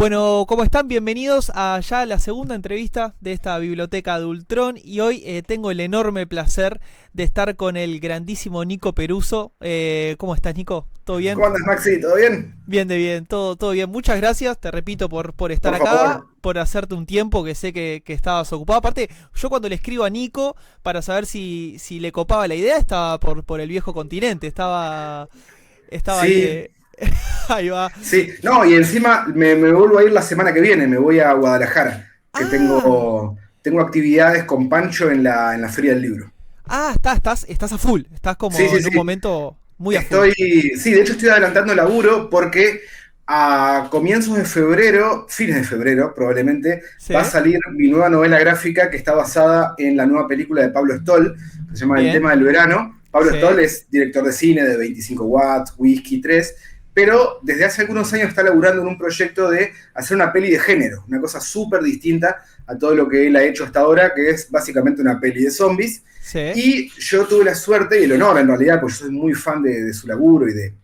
Bueno, ¿cómo están? Bienvenidos a ya la segunda entrevista de esta biblioteca de Ultron y hoy tengo el enorme placer de estar con el grandísimo Nico Peruso. ¿Cómo estás, Nico? ¿Todo bien? ¿Cómo andas, Maxi? ¿Todo bien? Bien, de bien, todo bien. Muchas gracias, te repito, por estar Por acá, favor. por hacerte un tiempo que sé que estabas ocupado. Aparte, yo cuando le escribo a Nico para saber si le copaba la idea, estaba por el viejo continente, estaba ahí, Sí, ahí va. sí. No, y encima me vuelvo a ir la semana que viene, me voy a Guadalajara, que Ah, tengo actividades con Pancho en la Feria del Libro. estás a full. Estás Sí, como sí, en un sí. momento muy a full. Sí, de hecho estoy adelantando laburo porque a comienzos de febrero, fines de febrero probablemente, va a Sí, salir mi nueva novela gráfica que está basada en la nueva película de Pablo Stoll, que se llama El bien. tema del verano. Pablo Sí. Stoll es director de cine de 25 watts, Whisky 3, pero desde hace algunos años está laburando en un proyecto de hacer una peli de género, una cosa súper distinta a todo lo que él ha hecho hasta ahora, que es básicamente una peli de zombies. Sí. Y yo tuve la suerte y el honor, en realidad, porque yo soy muy fan de su laburo y de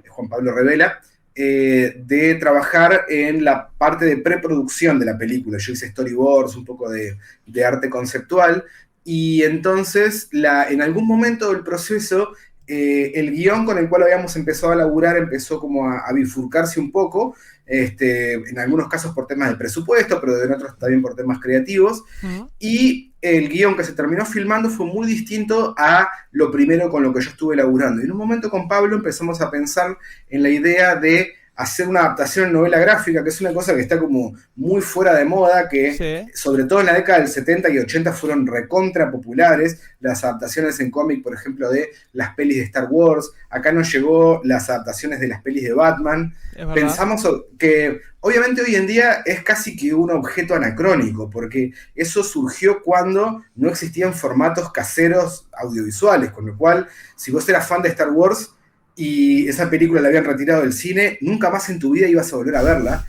Juan Pablo Revela, de trabajar en la parte de preproducción de la película. Yo hice storyboards, un poco de arte conceptual, y entonces en algún momento del proceso el guión con el cual habíamos empezado a laburar empezó como a bifurcarse un poco, en algunos casos por temas de presupuesto, pero en otros también por temas creativos. Mm. Y el guión que se terminó filmando fue muy distinto a lo primero con lo que yo estuve laburando. Y en un momento con Pablo empezamos a pensar en la idea de hacer una adaptación en novela gráfica, que es una cosa que está como muy fuera de moda, que Sí. sobre todo en la década del 70 y 80 fueron recontra populares, las adaptaciones en cómic, por ejemplo, de las pelis de Star Wars, acá nos llegó las adaptaciones de las pelis de Batman. Es verdad. Pensamos que obviamente hoy en día es casi que un objeto anacrónico, porque eso surgió cuando no existían formatos caseros audiovisuales, con lo cual, si vos eras fan de Star Wars y esa película la habían retirado del cine, nunca más en tu vida ibas a volver a verla.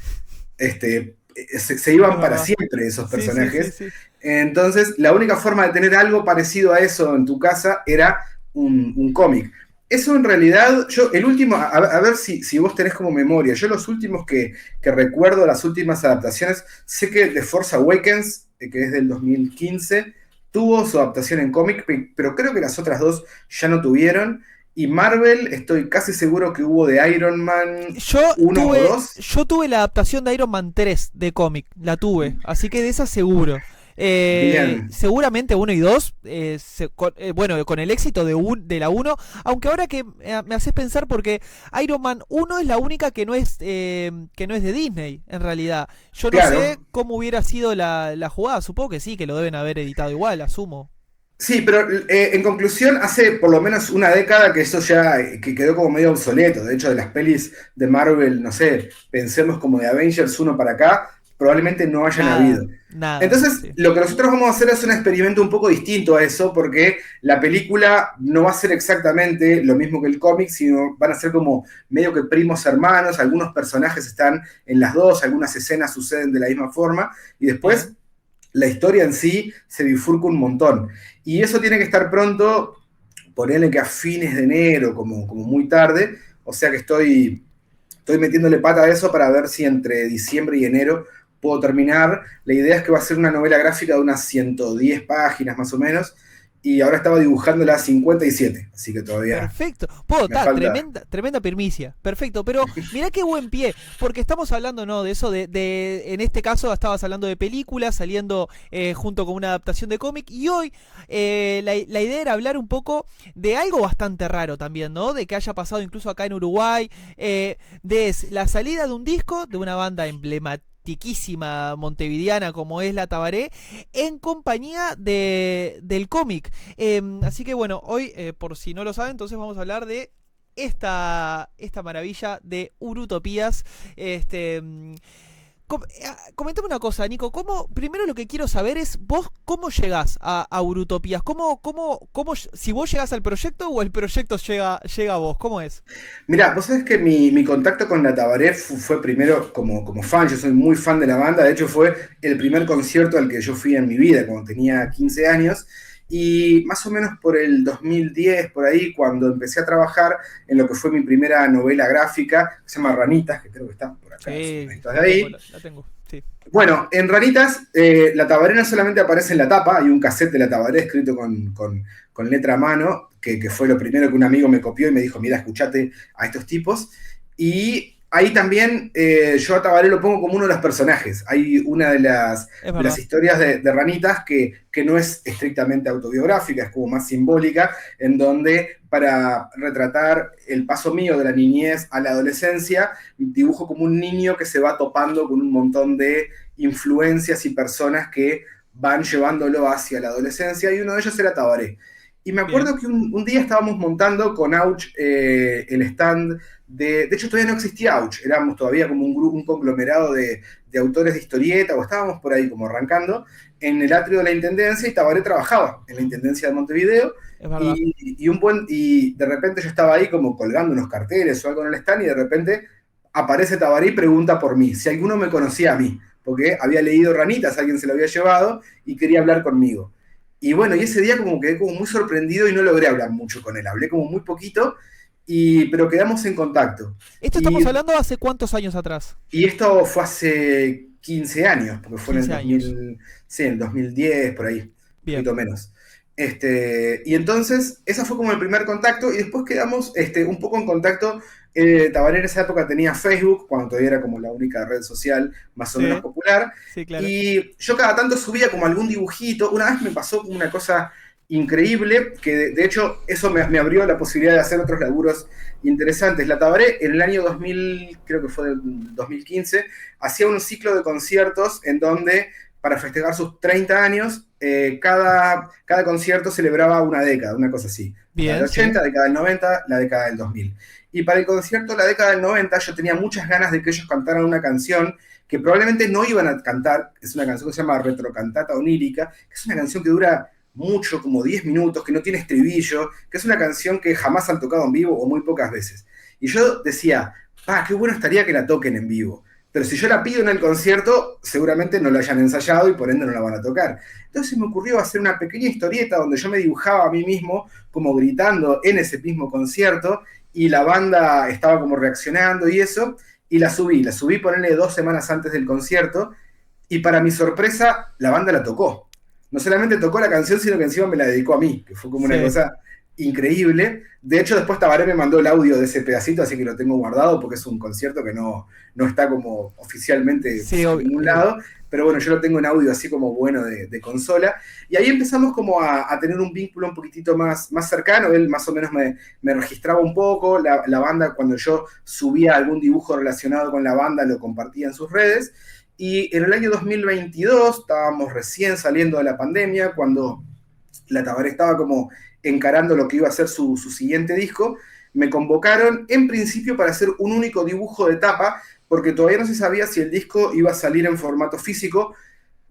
Se Es iban para verdad. siempre esos Sí, sí, sí, personajes. sí. Entonces, la única forma de tener algo parecido a eso en tu casa era un cómic. Eso en realidad, yo, el último, a ver si vos tenés como memoria, yo los últimos que recuerdo, las últimas adaptaciones, sé que The Force Awakens, que es del 2015, tuvo su adaptación en cómic, pero creo que las otras dos ya no tuvieron. Y Marvel, estoy casi seguro que hubo de Iron Man Yo uno o tuve, dos. yo tuve la adaptación de Iron Man 3 de cómic, la tuve, así que de esa seguro. Bien, Seguramente uno y 2 bueno, con el éxito de la uno, aunque ahora que me haces pensar porque Iron Man uno es la única que no es de Disney, en realidad. Yo no sé claro. cómo hubiera sido la jugada, supongo que sí, que lo deben haber editado igual, asumo. Sí, pero en conclusión, hace por lo menos una década que eso ya que quedó como medio obsoleto. De hecho, de las pelis de Marvel, no sé, pensemos como de Avengers uno para acá, probablemente no hayan Nada, habido. nada, Entonces, sí. lo que nosotros vamos a hacer es un experimento un poco distinto a eso, porque la película no va a ser exactamente lo mismo que el cómic, sino van a ser como medio que primos hermanos, algunos personajes están en las dos, algunas escenas suceden de la misma forma, y después Bien. la historia en sí se bifurca un montón. Y eso tiene que estar pronto, ponerle que a fines de enero, como muy tarde, o sea que estoy metiéndole pata a eso para ver si entre diciembre y enero puedo terminar. La idea es que va a ser una novela gráfica de unas 110 páginas más o menos, y ahora estaba dibujando la 57, así que todavía Perfecto. Puedo, me está, falta. tremenda primicia. Perfecto. Pero mirá qué buen pie. Porque estamos hablando, ¿no? De eso, en este caso estabas hablando de películas, saliendo junto con una adaptación de cómic. Y hoy la idea era hablar un poco de algo bastante raro también, ¿no? De que haya pasado incluso acá en Uruguay. De la salida de un disco de una banda emblematiquísima montevideana como es la Tabaré, en compañía del cómic. Así que bueno, hoy, por si no lo saben, entonces vamos a hablar de esta maravilla de Urutopías. Este, comentame una cosa, Nico. Primero lo que quiero saber es vos cómo llegás a Urutopías. Si vos llegás al proyecto o el proyecto llega a vos. ¿Cómo es? Mira, vos sabés que mi contacto con la Tabaré fue primero como fan, yo soy muy fan de la banda, de hecho fue el primer concierto al que yo fui en mi vida cuando tenía 15 años, Y más o menos por el 2010, por ahí, cuando empecé a trabajar en lo que fue mi primera novela gráfica, que se llama Ranitas, que creo que está por acá, Sí, de ahí. la tengo, sí. Bueno, en Ranitas, la Tabaré no solamente aparece en la tapa, hay un cassette de la Tabaré escrito con letra a mano, que fue lo primero que un amigo me copió y me dijo, mira, escuchate a estos tipos. Y ahí también yo a Tabaré lo pongo como uno de los personajes. Hay una Es de las verdad. historias de Ranitas que no es estrictamente autobiográfica, es como más simbólica, en donde para retratar el paso mío de la niñez a la adolescencia, dibujo como un niño que se va topando con un montón de influencias y personas que van llevándolo hacia la adolescencia, y uno de ellos era Tabaré. Y me Bien. acuerdo que un día estábamos montando con Auch el stand de hecho todavía no existía Auch, éramos todavía como un grupo, un conglomerado de autores de historieta, o estábamos por ahí como arrancando, en el atrio de la Intendencia, y Tabaré trabajaba en la Intendencia de Montevideo, Es verdad. y de repente yo estaba ahí como colgando unos carteles o algo en el stand, y de repente aparece Tabaré y pregunta por mí, si alguno me conocía a mí, porque había leído Ranitas, alguien se lo había llevado y quería hablar conmigo. Y bueno, y ese día como quedé como muy sorprendido y no logré hablar mucho con él, hablé como muy poquito, pero quedamos en contacto. Esto estamos Y, hablando hace cuántos años atrás. y esto fue hace 15 años, porque fue en el 15 años. 2000, sí, en el 2010, por ahí, un Bien. poquito menos. Y entonces, ese fue como el primer contacto, y después quedamos un poco en contacto. Tabaré en esa época tenía Facebook, cuando todavía era como la única red social más o menos Sí, popular, sí, claro. y yo cada tanto subía como algún dibujito. Una vez me pasó como una cosa increíble, que de hecho eso me abrió la posibilidad de hacer otros laburos interesantes. La Tabaré en el año 2000, creo que fue del 2015, hacía un ciclo de conciertos en donde, para festejar sus 30 años, cada concierto celebraba una década, una cosa así. Década del Bien, sí. 80, década del 90, la década del 2000. Y para el concierto de la década del 90 yo tenía muchas ganas de que ellos cantaran una canción que probablemente no iban a cantar. Es una canción que se llama Retrocantata Onírica, que es una canción que dura mucho, como 10 minutos, que no tiene estribillo, que es una canción que jamás han tocado en vivo o muy pocas veces. Y yo decía, qué bueno estaría que la toquen en vivo. Pero si yo la pido en el concierto, seguramente no la hayan ensayado y por ende no la van a tocar. Entonces me ocurrió hacer una pequeña historieta donde yo me dibujaba a mí mismo como gritando en ese mismo concierto, y la banda estaba como reaccionando y eso, y la subí ponerle 2 semanas antes del concierto, y para mi sorpresa la banda la tocó. No solamente tocó la canción, sino que encima me la dedicó a mí, que fue como una Sí. cosa increíble. De hecho, después Tabaré me mandó el audio de ese pedacito, así que lo tengo guardado, porque es un concierto que no está como oficialmente Sí, en ningún lado, pero bueno, yo lo tengo en audio así como bueno de consola. Y ahí empezamos como a tener un vínculo un poquitito más cercano. Él más o menos me registraba un poco, la banda, cuando yo subía algún dibujo relacionado con la banda, lo compartía en sus redes. Y en el año 2022, estábamos recién saliendo de la pandemia, cuando la Tabaré estaba como encarando lo que iba a ser su siguiente disco. Me convocaron en principio para hacer un único dibujo de tapa, porque todavía no se sabía si el disco iba a salir en formato físico.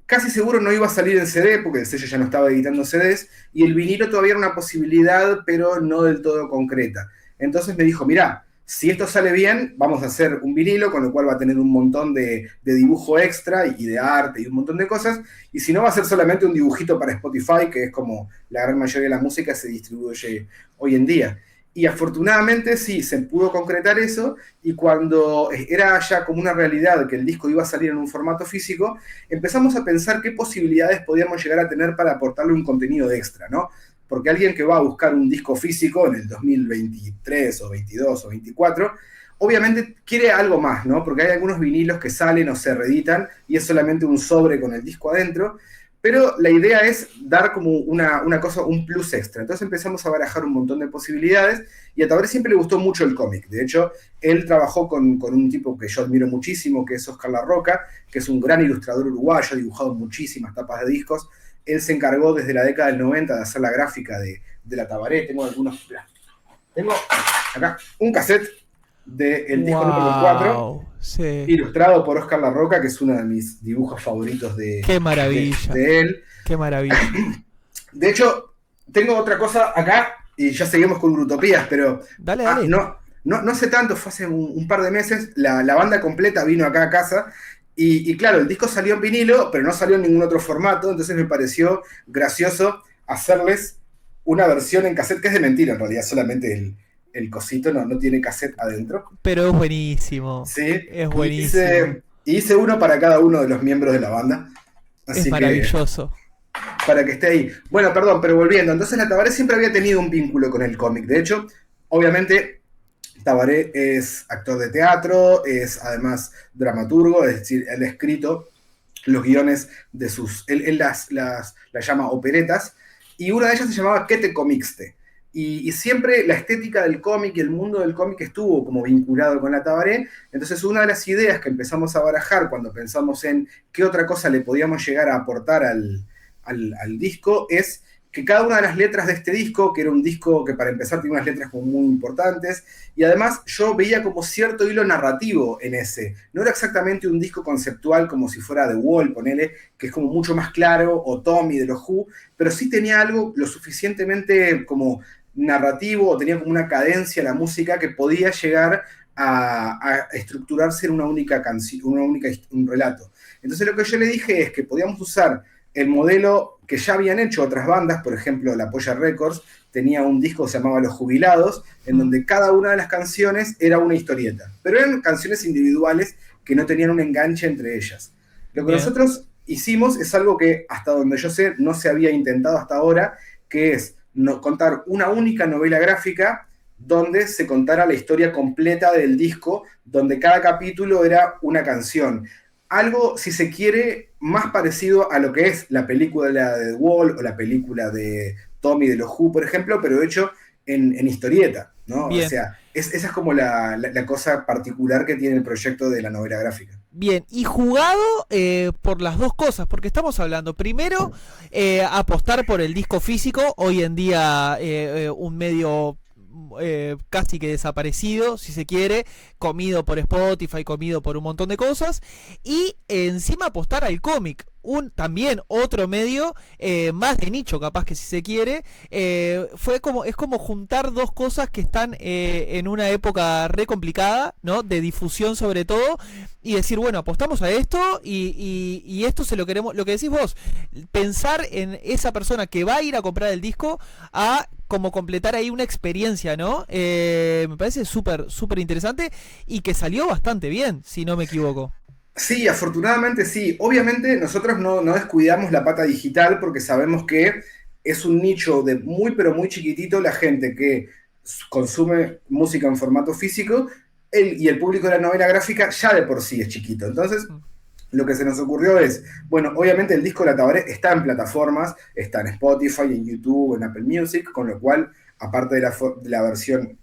Casi seguro no iba a salir en CD, porque el sello ya no estaba editando CDs, y el vinilo todavía era una posibilidad, pero no del todo concreta. Entonces me dijo, mirá, si esto sale bien, vamos a hacer un vinilo, con lo cual va a tener un montón de dibujo extra y de arte y un montón de cosas, y si no, va a ser solamente un dibujito para Spotify, que es como la gran mayoría de la música se distribuye hoy en día. Y afortunadamente sí, se pudo concretar eso, y cuando era ya como una realidad que el disco iba a salir en un formato físico, empezamos a pensar qué posibilidades podíamos llegar a tener para aportarle un contenido extra, ¿no? Porque alguien que va a buscar un disco físico en el 2023 o 22 o 24, obviamente quiere algo más, ¿no? Porque hay algunos vinilos que salen o se reeditan y es solamente un sobre con el disco adentro, pero la idea es dar como una cosa, un plus extra. Entonces empezamos a barajar un montón de posibilidades, y a Tabaré siempre le gustó mucho el cómic. De hecho, él trabajó con un tipo que yo admiro muchísimo, que es Oscar Larroca, que es un gran ilustrador uruguayo, ha dibujado muchísimas tapas de discos. Él se encargó desde la década del 90 de hacer la gráfica de la Tabaré. Tengo algunos... Tengo acá un cassette del disco número 4, Wow. Sí. ilustrado por Oscar Larroca, que es uno de mis dibujos favoritos Qué maravilla. de él. Qué maravilla. De hecho, tengo otra cosa acá, y ya seguimos con Utopías, pero Dale, dale. no hace tanto, fue hace un par de meses, la banda completa vino acá a casa, y claro, el disco salió en vinilo, pero no salió en ningún otro formato, entonces me pareció gracioso hacerles una versión en cassette, que es de mentira en realidad, solamente el cosito no tiene cassette adentro. Pero es buenísimo. Sí, Es y buenísimo. hice uno para cada uno de los miembros de la banda. Es Así que, maravilloso. para que esté ahí. Bueno, perdón, pero volviendo. Entonces, la Tabaré siempre había tenido un vínculo con el cómic. De hecho, obviamente, Tabaré es actor de teatro, es además dramaturgo, es decir, él ha escrito los guiones de sus. Él las llama operetas, y una de ellas se llamaba ¿Qué te comixte? Y siempre la estética del cómic y el mundo del cómic estuvo como vinculado con la Tabaré. Entonces, una de las ideas que empezamos a barajar cuando pensamos en qué otra cosa le podíamos llegar a aportar al disco es que cada una de las letras de este disco, que era un disco que para empezar tiene unas letras como muy importantes, y además yo veía como cierto hilo narrativo en ese. No era exactamente un disco conceptual como si fuera The Wall, ponele, que es como mucho más claro, o Tommy de los Who, pero sí tenía algo lo suficientemente como narrativo, o tenía como una cadencia la música que podía llegar a estructurarse en una única canción, un relato. Entonces lo que yo le dije es que podíamos usar el modelo que ya habían hecho otras bandas, por ejemplo, la Polla Records tenía un disco que se llamaba Los Jubilados, en donde cada una de las canciones era una historieta, pero eran canciones individuales que no tenían un enganche entre ellas. Lo que Bien. nosotros hicimos es algo que, hasta donde yo sé, no se había intentado hasta ahora, que es contar una única novela gráfica donde se contara la historia completa del disco, donde cada capítulo era una canción. Algo, si se quiere, más parecido a lo que es la película de The Wall o la película de Tommy de los Who, por ejemplo, pero hecho en historieta, ¿no? O Bien. sea, esa es como la cosa particular que tiene el proyecto de la novela gráfica. Bien, y jugado por las dos cosas, porque estamos hablando, primero, apostar por el disco físico, hoy en día un medio casi que desaparecido, si se quiere, comido por Spotify, comido por un montón de cosas, y encima apostar al cómic, también otro medio más de nicho, capaz que si se quiere, es como juntar dos cosas que están en una época re complicada, ¿no? De difusión sobre todo, y decir, bueno, apostamos a esto y esto se lo queremos, lo que decís vos, pensar en esa persona que va a ir a comprar el disco a como completar ahí una experiencia, ¿no? Me parece súper interesante y que salió bastante bien, si no me equivoco. Sí, afortunadamente sí. Obviamente nosotros no descuidamos la pata digital porque sabemos que es un nicho de muy pero muy chiquitito la gente que consume música en formato físico, y el público de la novela gráfica ya de por sí es chiquito. Entonces, lo que se nos ocurrió es, bueno, obviamente el disco de la Tabaré está en plataformas, está en Spotify, en YouTube, en Apple Music, con lo cual, aparte de la versión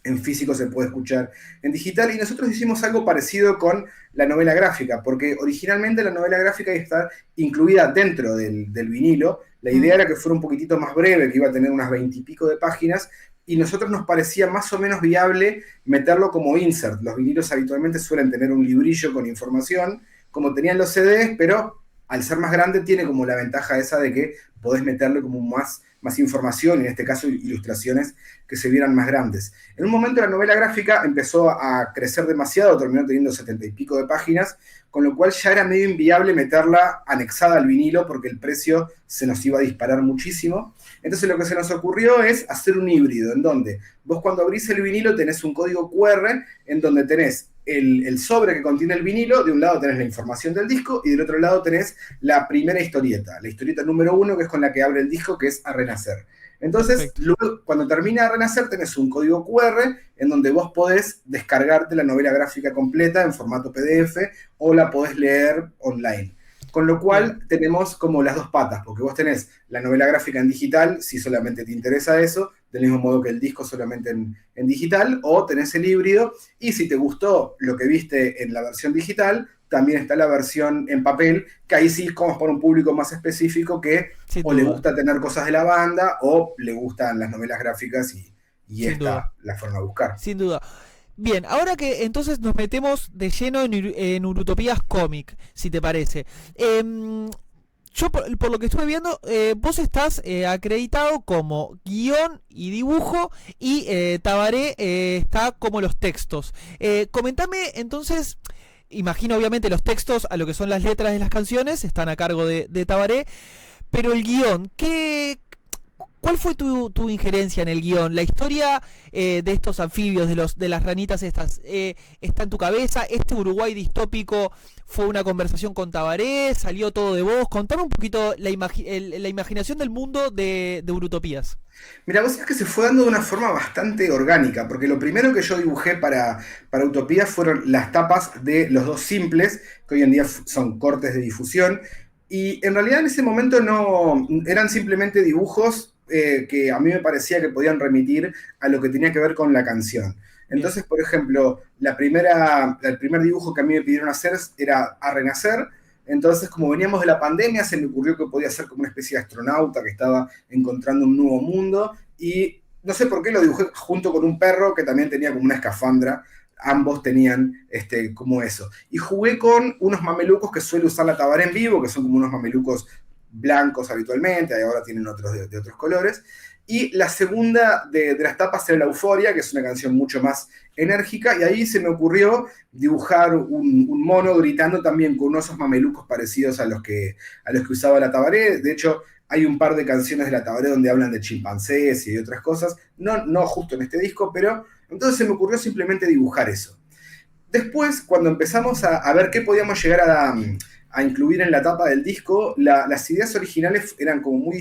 en físico, se puede escuchar en digital, y nosotros hicimos algo parecido con la novela gráfica, porque originalmente la novela gráfica iba a estar incluida dentro del vinilo. La idea era que fuera un poquitito más breve, que iba a tener unas 20 y pico de páginas, y nosotros nos parecía más o menos viable meterlo como insert. Los vinilos habitualmente suelen tener un librillo con información, como tenían los CDs, pero al ser más grande tiene como la ventaja esa de que podés meterle como más información, en este caso ilustraciones que se vieran más grandes. En un momento la novela gráfica empezó a crecer demasiado, terminó teniendo 70 y pico de páginas, con lo cual ya era medio inviable meterla anexada al vinilo porque el precio se nos iba a disparar muchísimo. Entonces lo que se nos ocurrió es hacer un híbrido, en donde vos cuando abrís el vinilo tenés un código QR en donde tenés el sobre que contiene el vinilo. De un lado tenés la información del disco y del otro lado tenés la primera historieta, la historieta número 1, que es con la que abre el disco, que es A Renacer. Entonces, luego, cuando termina A Renacer, tenés un código QR en donde vos podés descargarte la novela gráfica completa en formato PDF o la podés leer online. Con lo cual tenemos como las dos patas, porque vos tenés la novela gráfica en digital, si solamente te interesa eso, del mismo modo que el disco solamente en digital, o tenés el híbrido, y si te gustó lo que viste en la versión digital, también está la versión en papel, que ahí sí como para un público más específico que o le gusta tener cosas de la banda, o le gustan las novelas gráficas, y esta la fueron a buscar. Sin duda. Bien, ahora que entonces nos metemos de lleno en Urutopías Comic, si te parece. Yo, por lo que estuve viendo, vos estás acreditado como guión y dibujo, y Tabaré está como los textos. Comentame entonces, imagino obviamente los textos a lo que son las letras de las canciones están a cargo de Tabaré, pero el guión, ¿Cuál fue tu injerencia en el guión? ¿La historia de estos anfibios, de las ranitas estas, está en tu cabeza? ¿Este Uruguay distópico fue una conversación con Tabaré? ¿Salió todo de vos? Contame un poquito la imaginación del mundo de Urutopías. Mira, vos sabés que se fue dando de una forma bastante orgánica, porque lo primero que yo dibujé para Utopía fueron las tapas de los dos simples, que hoy en día son cortes de difusión, y en realidad en ese momento no eran simplemente dibujos que a mí me parecía que podían remitir a lo que tenía que ver con la canción. Bien, Entonces, por ejemplo, el primer dibujo que a mí me pidieron hacer era A Renacer. Entonces, como veníamos de la pandemia, se me ocurrió que podía ser como una especie de astronauta que estaba encontrando un nuevo mundo y no sé por qué lo dibujé junto con un perro que también tenía como una escafandra. Ambos tenían como eso. Y jugué con unos mamelucos que suele usar la Tabaré en vivo, que son como unos mamelucos blancos habitualmente, y ahora tienen otros de otros colores. Y la segunda de las tapas era La Euforia, que es una canción mucho más enérgica, y ahí se me ocurrió dibujar un mono gritando también con unos mamelucos parecidos a los que usaba la Tabaré. De hecho, hay un par de canciones de la Tabaré donde hablan de chimpancés y de otras cosas, no justo en este disco, pero entonces se me ocurrió simplemente dibujar eso. Después, cuando empezamos a ver qué podíamos llegar a incluir en la tapa del disco, las ideas originales eran como muy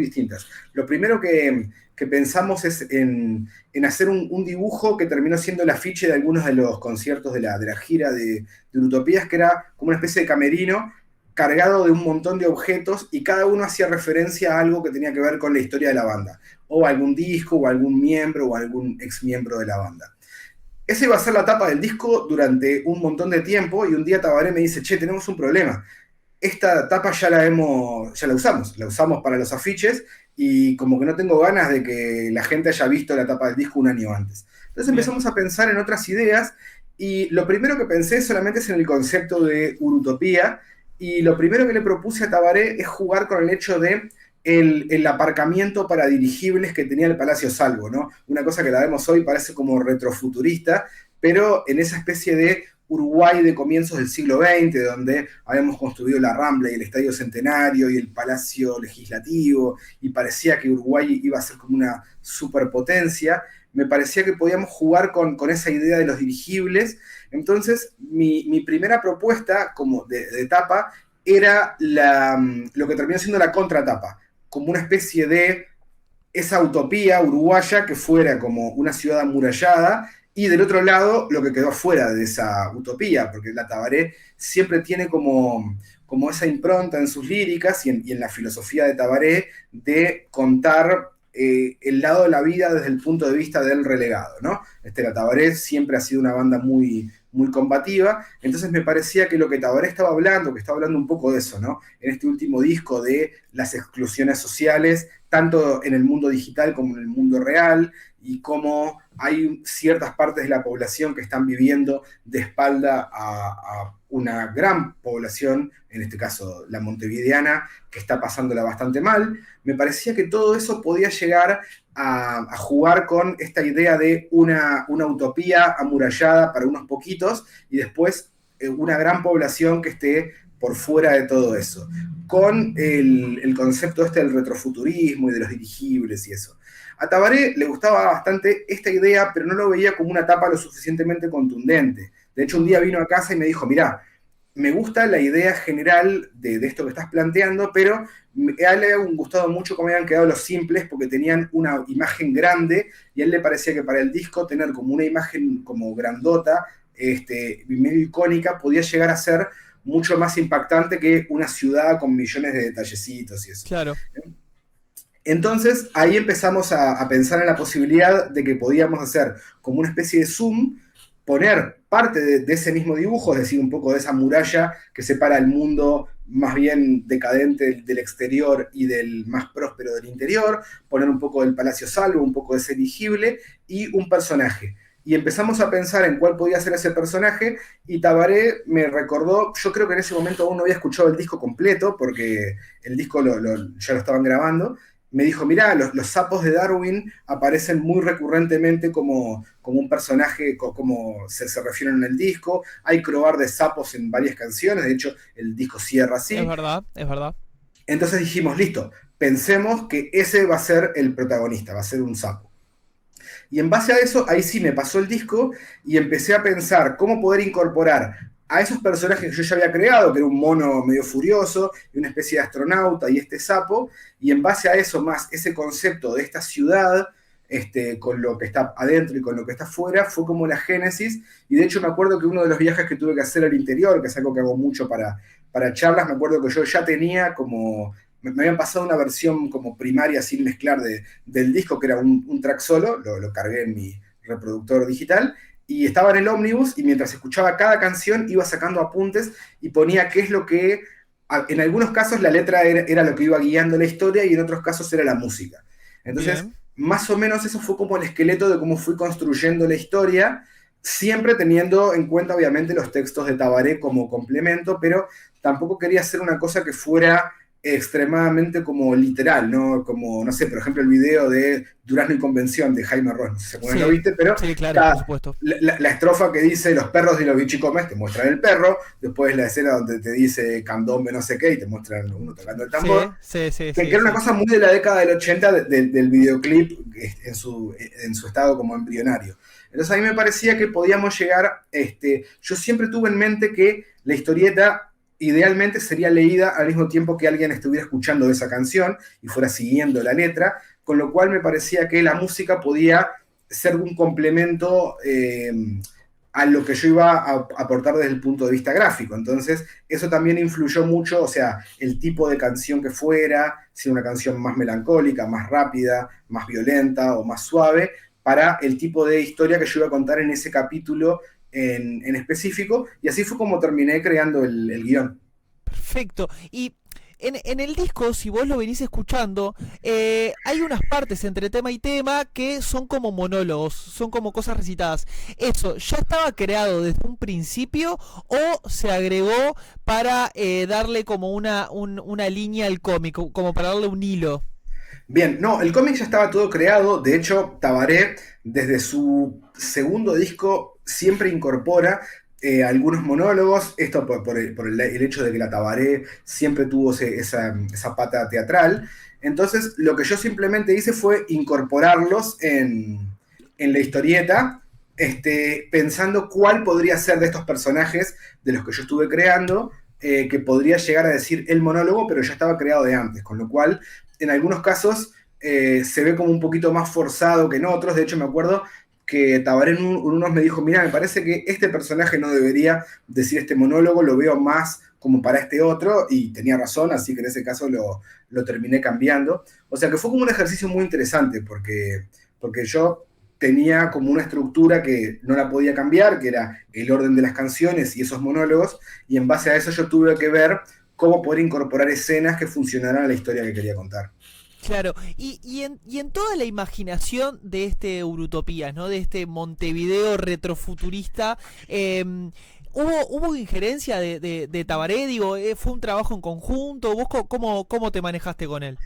distintas. Lo primero que pensamos es en hacer un dibujo que terminó siendo el afiche de algunos de los conciertos de la gira de Utopías, que era como una especie de camerino cargado de un montón de objetos y cada uno hacía referencia a algo que tenía que ver con la historia de la banda, o algún disco, o algún miembro, o algún ex miembro de la banda. Esa iba a ser la tapa del disco durante un montón de tiempo y un día Tabaré me dice, che, tenemos un problema. Esta tapa ya la usamos para los afiches y como que no tengo ganas de que la gente haya visto la tapa del disco un año antes. Entonces bien. empezamos a pensar en otras ideas y lo primero que pensé solamente es en el concepto de Urutopía y lo primero que le propuse a Tabaré es jugar con el hecho de el aparcamiento para dirigibles que tenía el Palacio Salvo, ¿no? Una cosa que la vemos hoy parece como retrofuturista, pero en esa especie de Uruguay de comienzos del siglo XX, donde habíamos construido la Rambla y el Estadio Centenario y el Palacio Legislativo, y parecía que Uruguay iba a ser como una superpotencia, me parecía que podíamos jugar con esa idea de los dirigibles. Entonces, mi primera propuesta como de etapa era lo que terminó siendo la contratapa, como una especie de esa utopía uruguaya que fuera como una ciudad amurallada y del otro lado lo que quedó fuera de esa utopía, porque la Tabaré siempre tiene como esa impronta en sus líricas y en la filosofía de Tabaré de contar el lado de la vida desde el punto de vista del relegado, ¿no? La Tabaré siempre ha sido una banda muy combativa, entonces me parecía que lo que Tabaré estaba hablando, que estaba hablando un poco de eso, ¿no? En este último disco de las exclusiones sociales, tanto en el mundo digital como en el mundo real, y cómo hay ciertas partes de la población que están viviendo de espalda a una gran población, en este caso la montevideana, que está pasándola bastante mal. Me parecía que todo eso podía llegar a jugar con esta idea de una utopía amurallada para unos poquitos y después una gran población que esté por fuera de todo eso, con el concepto del retrofuturismo y de los dirigibles y eso. A Tabaré le gustaba bastante esta idea, pero no lo veía como una tapa lo suficientemente contundente. De hecho, un día vino a casa y me dijo, mirá, me gusta la idea general de esto que estás planteando, pero a él le había gustado mucho cómo habían quedado los simples porque tenían una imagen grande y a él le parecía que para el disco tener como una imagen como grandota, medio icónica, podía llegar a ser mucho más impactante que una ciudad con millones de detallecitos y eso. Claro. Entonces ahí empezamos a pensar en la posibilidad de que podíamos hacer como una especie de zoom, poner parte de ese mismo dibujo, es decir, un poco de esa muralla que separa el mundo más bien decadente del exterior y del más próspero del interior, poner un poco del Palacio Salvo, un poco de ese dirigible y un personaje. Y empezamos a pensar en cuál podía ser ese personaje y Tabaré me recordó, yo creo que en ese momento aún no había escuchado el disco completo porque el disco ya lo estaban grabando, me dijo, mirá, los sapos de Darwin aparecen muy recurrentemente como un personaje, como se refieren en el disco, hay croar de sapos en varias canciones, de hecho el disco cierra Es así, verdad, es verdad. Entonces dijimos, listo, pensemos que ese va a ser el protagonista, va a ser un sapo. Y en base a eso, ahí sí me pasó el disco y empecé a pensar cómo poder incorporar a esos personajes que yo ya había creado, que era un mono medio furioso y una especie de astronauta y este sapo, y en base a eso más ese concepto de esta ciudad, con lo que está adentro y con lo que está afuera, fue como la génesis. Y de hecho me acuerdo que uno de los viajes que tuve que hacer al interior, que es algo que hago mucho para charlas, me acuerdo que yo ya tenía como me habían pasado una versión como primaria sin mezclar del disco, que era un track solo, lo cargué en mi reproductor digital, y estaba en el ómnibus y mientras escuchaba cada canción iba sacando apuntes y ponía qué es lo que, en algunos casos la letra era lo que iba guiando la historia y en otros casos era la música. Entonces, Bien. más o menos eso fue como el esqueleto de cómo fui construyendo la historia, siempre teniendo en cuenta obviamente los textos de Tabaré como complemento, pero tampoco quería hacer una cosa que fuera extremadamente como literal, ¿no? Como, no sé, por ejemplo, el video de Durazno y Convención de Jaime Ross, no sé si lo Sí, viste, pero sí, claro, por está supuesto. la estrofa que dice los perros y los bichicomes, te muestran el perro, después la escena donde te dice candombe no sé qué y te muestran uno tocando el tambor, Sí, sí, sí, que sí, era una sí. cosa muy de la década del 80 del videoclip en su estado como embrionario. Entonces a mí me parecía que podíamos llegar, yo siempre tuve en mente que la historieta idealmente sería leída al mismo tiempo que alguien estuviera escuchando esa canción y fuera siguiendo la letra, con lo cual me parecía que la música podía ser un complemento a lo que yo iba a aportar desde el punto de vista gráfico. Entonces, eso también influyó mucho, o sea, el tipo de canción que fuera, si una canción más melancólica, más rápida, más violenta o más suave, para el tipo de historia que yo iba a contar en ese capítulo en específico, y así fue como terminé creando el guión. Perfecto. Y en el disco, si vos lo venís escuchando, hay unas partes entre tema y tema que son como monólogos, son como cosas recitadas. ¿Eso ya estaba creado desde un principio o se agregó para darle como una línea al cómic, como para darle un hilo? Bien, no, el cómic ya estaba todo creado, de hecho, Tabaré, desde su segundo disco, siempre incorpora algunos monólogos, esto por el hecho de que la Tabaré siempre tuvo esa pata teatral. Entonces, lo que yo simplemente hice fue incorporarlos en la historieta, pensando cuál podría ser de estos personajes de los que yo estuve creando, que podría llegar a decir el monólogo, pero ya estaba creado de antes, con lo cual en algunos casos se ve como un poquito más forzado que en otros. De hecho, me acuerdo que Tabaré en unos me dijo, mira, me parece que este personaje no debería decir este monólogo, lo veo más como para este otro, y tenía razón, así que en ese caso lo terminé cambiando. O sea que fue como un ejercicio muy interesante, porque yo tenía como una estructura que no la podía cambiar, que era el orden de las canciones y esos monólogos, y en base a eso yo tuve que ver cómo poder incorporar escenas que funcionaran a la historia que quería contar. Claro, y en toda la imaginación de este Eurutopías, ¿no? De este Montevideo retrofuturista, ¿hubo injerencia de Tabaré? Digo, ¿fue un trabajo en conjunto? ¿Vos cómo te manejaste con él?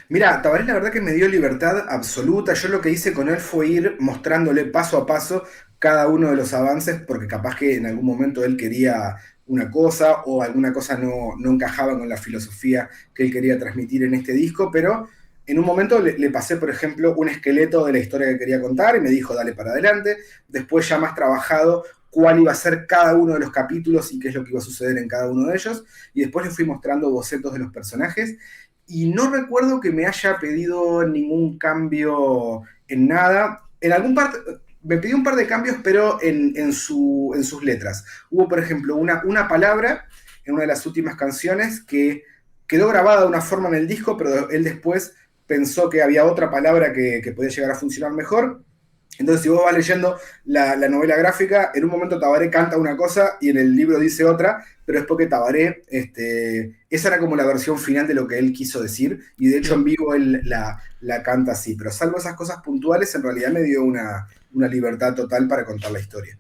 Mira, Tabaré la verdad que me dio libertad absoluta. Yo lo que hice con él fue ir mostrándole paso a paso cada uno de los avances, porque capaz que en algún momento él quería una cosa o alguna cosa no encajaba con la filosofía que él quería transmitir en este disco, pero en un momento le pasé, por ejemplo, un esqueleto de la historia que quería contar y me dijo, dale para adelante. Después ya más trabajado cuál iba a ser cada uno de los capítulos y qué es lo que iba a suceder en cada uno de ellos. Y después le fui mostrando bocetos de los personajes y no recuerdo que me haya pedido ningún cambio en nada. En algún parte, me pidió un par de cambios, pero en sus letras. Hubo, por ejemplo, una palabra en una de las últimas canciones que quedó grabada de una forma en el disco, pero él después pensó que había otra palabra que podía llegar a funcionar mejor. Entonces, si vos vas leyendo la novela gráfica, en un momento Tabaré canta una cosa y en el libro dice otra, pero es porque Tabaré, esa era como la versión final de lo que él quiso decir, y de hecho en Bien. vivo él la canta así, pero salvo esas cosas puntuales, en realidad me dio una libertad total para contar la historia.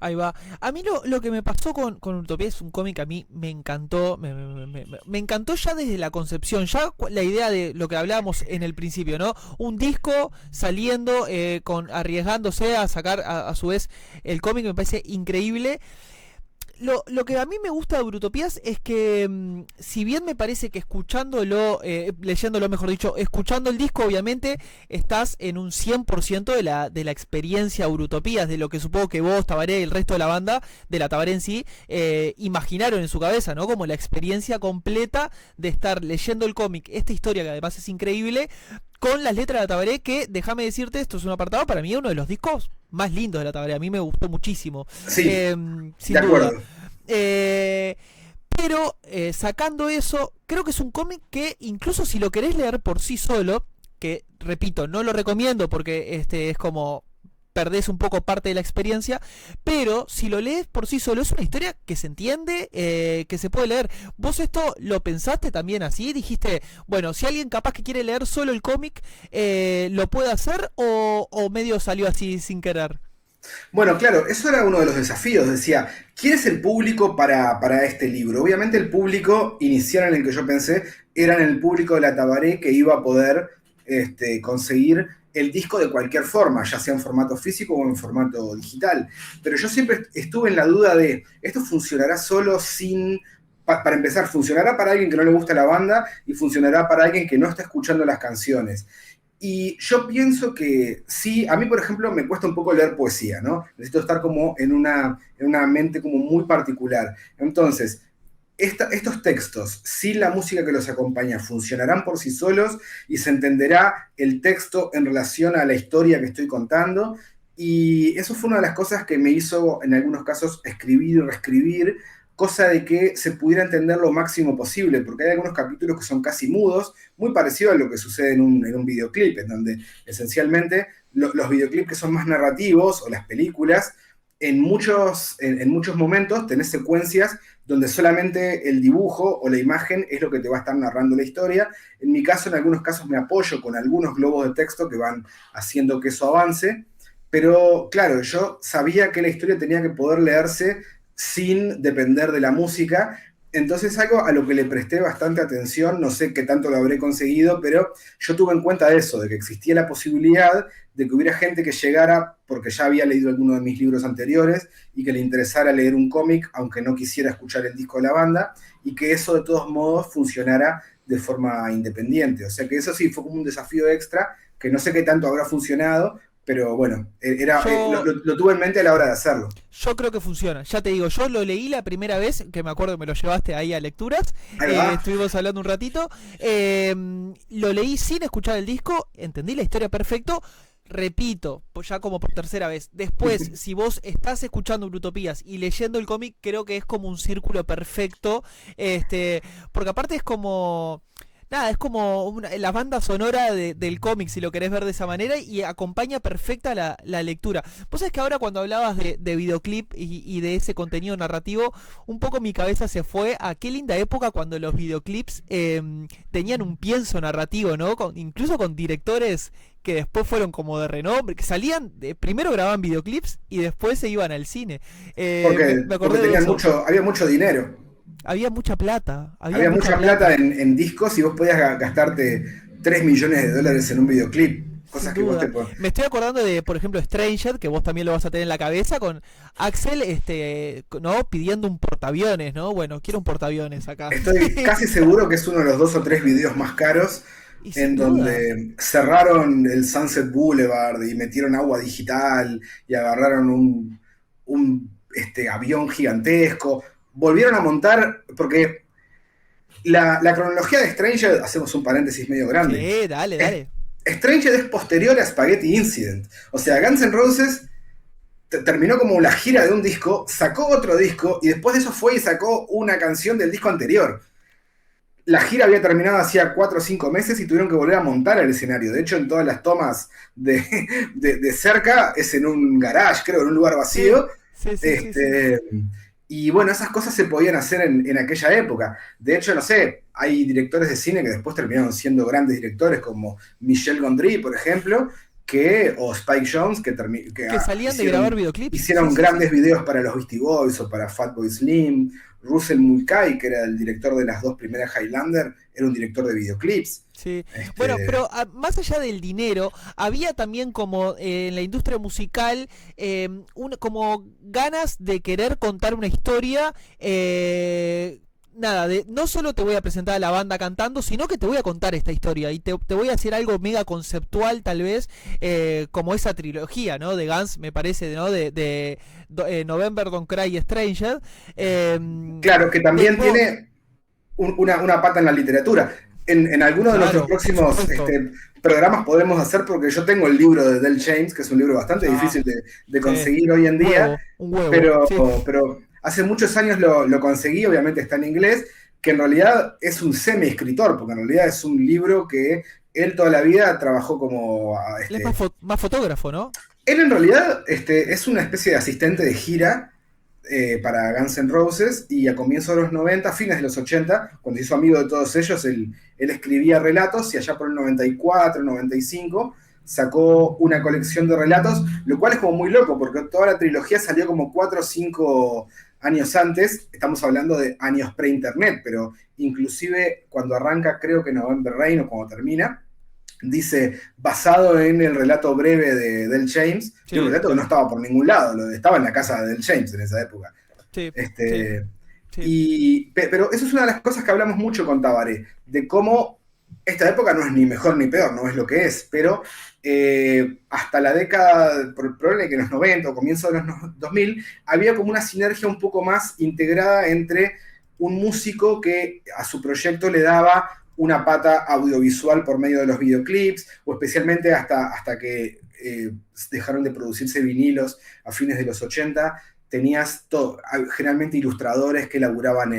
Ahí va. A mí lo que me pasó con Utopía es un cómic que a mí me encantó. Me encantó ya desde la concepción. Ya la idea de lo que hablábamos en el principio, ¿no? Un disco saliendo, arriesgándose a sacar a su vez el cómic me parece increíble. lo que a mí me gusta de Brutopias es que, si bien me parece que escuchándolo, leyéndolo mejor dicho, escuchando el disco, obviamente estás en un 100% de la experiencia Brutopias, de lo que supongo que vos, Tabaré y el resto de la banda, de la Tabaré en sí, imaginaron en su cabeza, ¿no? Como la experiencia completa de estar leyendo el cómic, esta historia que además es increíble, con las letras de la Tabaré, que, déjame decirte, esto es un apartado, para mí es uno de los discos más lindos de la Tabaré, a mí me gustó muchísimo. Sí, de Sin duda. acuerdo. Eh, pero sacando eso, creo que es un cómic que incluso si lo querés leer por sí solo, que repito, no lo recomiendo porque es como perdés un poco parte de la experiencia, pero si lo lees por sí solo es una historia que se entiende, que se puede leer. ¿Vos esto lo pensaste también así? Dijiste, bueno, si alguien capaz que quiere leer solo el cómic, ¿lo puede hacer o medio salió así sin querer? Bueno, claro, eso era uno de los desafíos. Decía, ¿quién es el público para este libro? Obviamente el público inicial en el que yo pensé era en el público de la Tabaré que iba a poder conseguir el disco de cualquier forma, ya sea en formato físico o en formato digital. Pero yo siempre estuve en la duda de, ¿esto funcionará solo sin... Para empezar, funcionará para alguien que no le gusta la banda y funcionará para alguien que no está escuchando las canciones? Y yo pienso que sí, a mí por ejemplo me cuesta un poco leer poesía, ¿no? Necesito estar como en una mente como muy particular. Entonces, estos textos, sin la música que los acompaña, funcionarán por sí solos y se entenderá el texto en relación a la historia que estoy contando. Y eso fue una de las cosas que me hizo, en algunos casos, escribir y reescribir, cosa de que se pudiera entender lo máximo posible, porque hay algunos capítulos que son casi mudos, muy parecido a lo que sucede en un videoclip, en donde esencialmente los videoclips que son más narrativos, o las películas, en muchos momentos tenés secuencias donde solamente el dibujo o la imagen es lo que te va a estar narrando la historia. En mi caso, en algunos casos me apoyo con algunos globos de texto que van haciendo que eso avance, pero claro, yo sabía que la historia tenía que poder leerse sin depender de la música. Entonces algo a lo que le presté bastante atención, no sé qué tanto lo habré conseguido, pero yo tuve en cuenta eso, de que existía la posibilidad de que hubiera gente que llegara porque ya había leído alguno de mis libros anteriores y que le interesara leer un cómic, aunque no quisiera escuchar el disco de la banda, y que eso de todos modos funcionara de forma independiente. O sea que eso sí fue como un desafío extra, que no sé qué tanto habrá funcionado, pero bueno, Yo, lo tuve en mente a la hora de hacerlo. Yo creo que funciona. Ya te digo, yo lo leí la primera vez, que me acuerdo que me lo llevaste ahí a lecturas. Ahí va. Estuvimos hablando un ratito. Lo leí sin escuchar el disco, entendí la historia perfecto. Repito, pues ya como por tercera vez. Después, si vos estás escuchando Brutopías y leyendo el cómic, creo que es como un círculo perfecto. Porque aparte es como. Nada, es como la banda sonora del cómic, si lo querés ver de esa manera, y acompaña perfecta la lectura. Vos sabés que ahora cuando hablabas de videoclip y de ese contenido narrativo, un poco mi cabeza se fue a qué linda época cuando los videoclips tenían un pienso narrativo, ¿no? Incluso con directores que después fueron como de renombre, que salían, primero grababan videoclips y después se iban al cine. Me Porque acordé de tenían eso. había mucho dinero. Había mucha plata, había Había mucha mucha plata plata, en discos y vos podías gastarte 3 millones de dólares en un videoclip. sin Cosas que vos te... duda. Me estoy acordando de, por ejemplo, Stranger, que vos también lo vas a tener en la cabeza, con Axel, ¿no? Pidiendo un portaaviones, ¿no? Bueno, quiero un portaaviones acá. Estoy casi seguro que es uno de los 2 o 3 videos más caros Y en sin duda. donde cerraron el Sunset Boulevard y metieron agua digital y agarraron un avión gigantesco. Volvieron a montar, porque la cronología de Stranger, hacemos un paréntesis medio grande, Sí, dale, es- dale. Stranger es posterior a Spaghetti Incident. O sea, Guns N' Roses terminó como la gira de un disco, sacó otro disco y después de eso fue y sacó una canción del disco anterior. La gira había terminado hacía 4 o 5 meses y tuvieron que volver a montar el escenario. De hecho, en todas las tomas de, de cerca es en un garage, creo, en un lugar Sí, vacío. sí, sí, sí, sí. Este, y bueno, esas cosas se podían hacer en aquella época. De hecho, no sé, hay directores de cine que después terminaron siendo grandes directores, como Michel Gondry, por ejemplo, o Spike Jonze, Que salían de grabar videoclips. hicieron Sí, sí, grandes sí. videos para los Beastie Boys o para Fatboy Slim. Russell Mulcahy, que era el director de las dos primeras Highlander, era un director de videoclips. Sí, bueno, Este, pero más allá del dinero, había también como en la industria musical como ganas de querer contar una historia. Nada, no solo te voy a presentar a la banda cantando, sino que te voy a contar esta historia y te voy a hacer algo mega conceptual tal vez, como esa trilogía, ¿no? De Guns, me parece, ¿no? November Don't Cry Stranger. claro, que también Después, tiene una pata en la literatura. En algunos de nuestros claro, por próximos supuesto. programas podremos hacer, porque yo tengo el libro de Del James, que es un libro bastante Ah, difícil de sí, conseguir hoy en día, un huevo, pero, sí. pero hace muchos años lo conseguí, obviamente está en inglés, que en realidad es un semi-escritor, porque en realidad es un libro que él toda la vida trabajó como... Él es más fotógrafo, ¿no? Él en realidad es una especie de asistente de gira para Guns N' Roses, y a comienzos de los 90, fines de los 80, cuando se hizo amigo de todos ellos, él escribía relatos, y allá por el 94, 95 sacó una colección de relatos, lo cual es como muy loco, porque toda la trilogía salió como 4 o 5 años antes. Estamos hablando de años pre-internet, pero inclusive cuando arranca, creo que November Rain, o cuando termina, dice, basado en el relato breve de Del James, y un Sí, relato que no estaba por ningún lado, estaba en la casa de Del James en esa época. sí, sí, Este, sí. pero eso es una de las cosas que hablamos mucho con Tabaré, de cómo esta época no es ni mejor ni peor, no es lo que es, pero hasta la década, probablemente que en los 90 o comienzo de los 2000, había como una sinergia un poco más integrada entre un músico que a su proyecto le daba una pata audiovisual por medio de los videoclips, o especialmente hasta que dejaron de producirse vinilos a fines de los 80, tenías todo, generalmente ilustradores que laburaban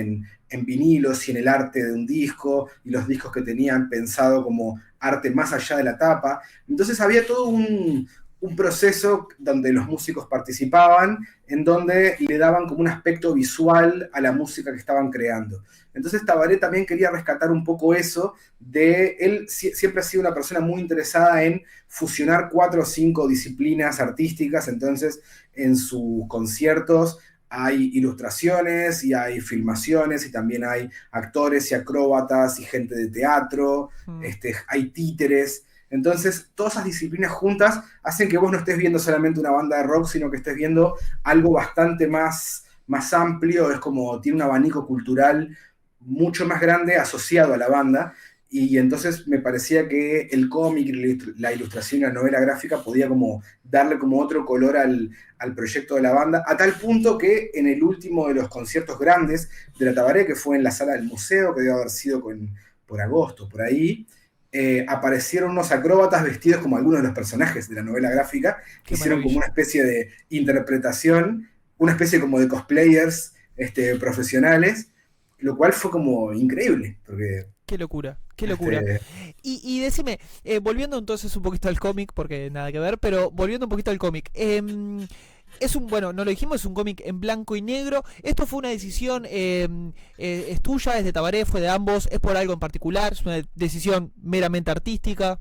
en vinilos y en el arte de un disco, y los discos que tenían pensado como arte más allá de la tapa. Entonces había todo un proceso donde los músicos participaban, en donde le daban como un aspecto visual a la música que estaban creando. Entonces Tabaré también quería rescatar un poco eso, él siempre ha sido una persona muy interesada en fusionar 4 o 5 disciplinas artísticas. Entonces en sus conciertos hay ilustraciones y hay filmaciones, y también hay actores y acróbatas y gente de teatro, Mm. hay títeres. Entonces, todas esas disciplinas juntas hacen que vos no estés viendo solamente una banda de rock, sino que estés viendo algo bastante más amplio. Es como tiene un abanico cultural mucho más grande asociado a la banda. Y entonces me parecía que el cómic, la ilustración y la novela gráfica podía como darle como otro color al proyecto de la banda, a tal punto que en el último de los conciertos grandes de la Tabaré, que fue en la sala del museo, que debe haber sido por agosto, por ahí, aparecieron unos acróbatas vestidos como algunos de los personajes de la novela gráfica, que Qué hicieron como maravilla. una especie de interpretación, una especie como de cosplayers profesionales, lo cual fue como increíble, porque Qué locura, qué locura. este, Y decime, volviendo entonces un poquito al cómic, porque nada que ver, pero volviendo un poquito al cómic. Bueno, no lo dijimos, es un cómic en blanco y negro. ¿Esto fue una decisión, es tuya, es de Tabaré, fue de ambos, es por algo en particular, es una decisión meramente artística?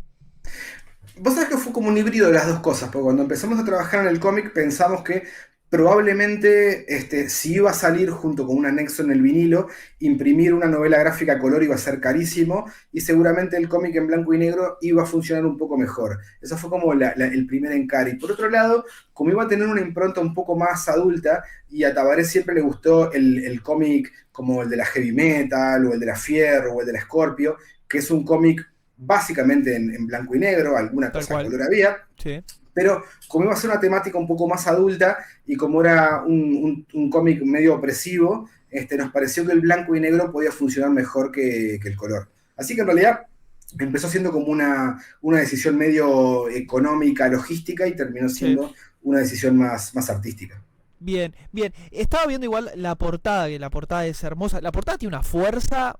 vos sabés que fue como un híbrido de las dos cosas, porque cuando empezamos a trabajar en el cómic pensamos que probablemente, si iba a salir junto con un anexo en el vinilo, imprimir una novela gráfica a color iba a ser carísimo, y seguramente el cómic en blanco y negro iba a funcionar un poco mejor. Eso fue como el primer encare. Y por otro lado, como iba a tener una impronta un poco más adulta, y a Tabaré siempre le gustó el cómic como el de la heavy metal, o el de la Fierro, o el de la Scorpio, que es un cómic básicamente en blanco y negro, alguna Tal cosa a cual, color había, sí. pero como iba a ser una temática un poco más adulta, y como era un cómic medio opresivo, nos pareció que el blanco y negro podía funcionar mejor que el color. Así que en realidad empezó siendo como una decisión medio económica, logística, y terminó Sí. siendo una decisión más artística. Bien, bien. Estaba viendo igual la portada, que la portada es hermosa. La portada tiene una fuerza.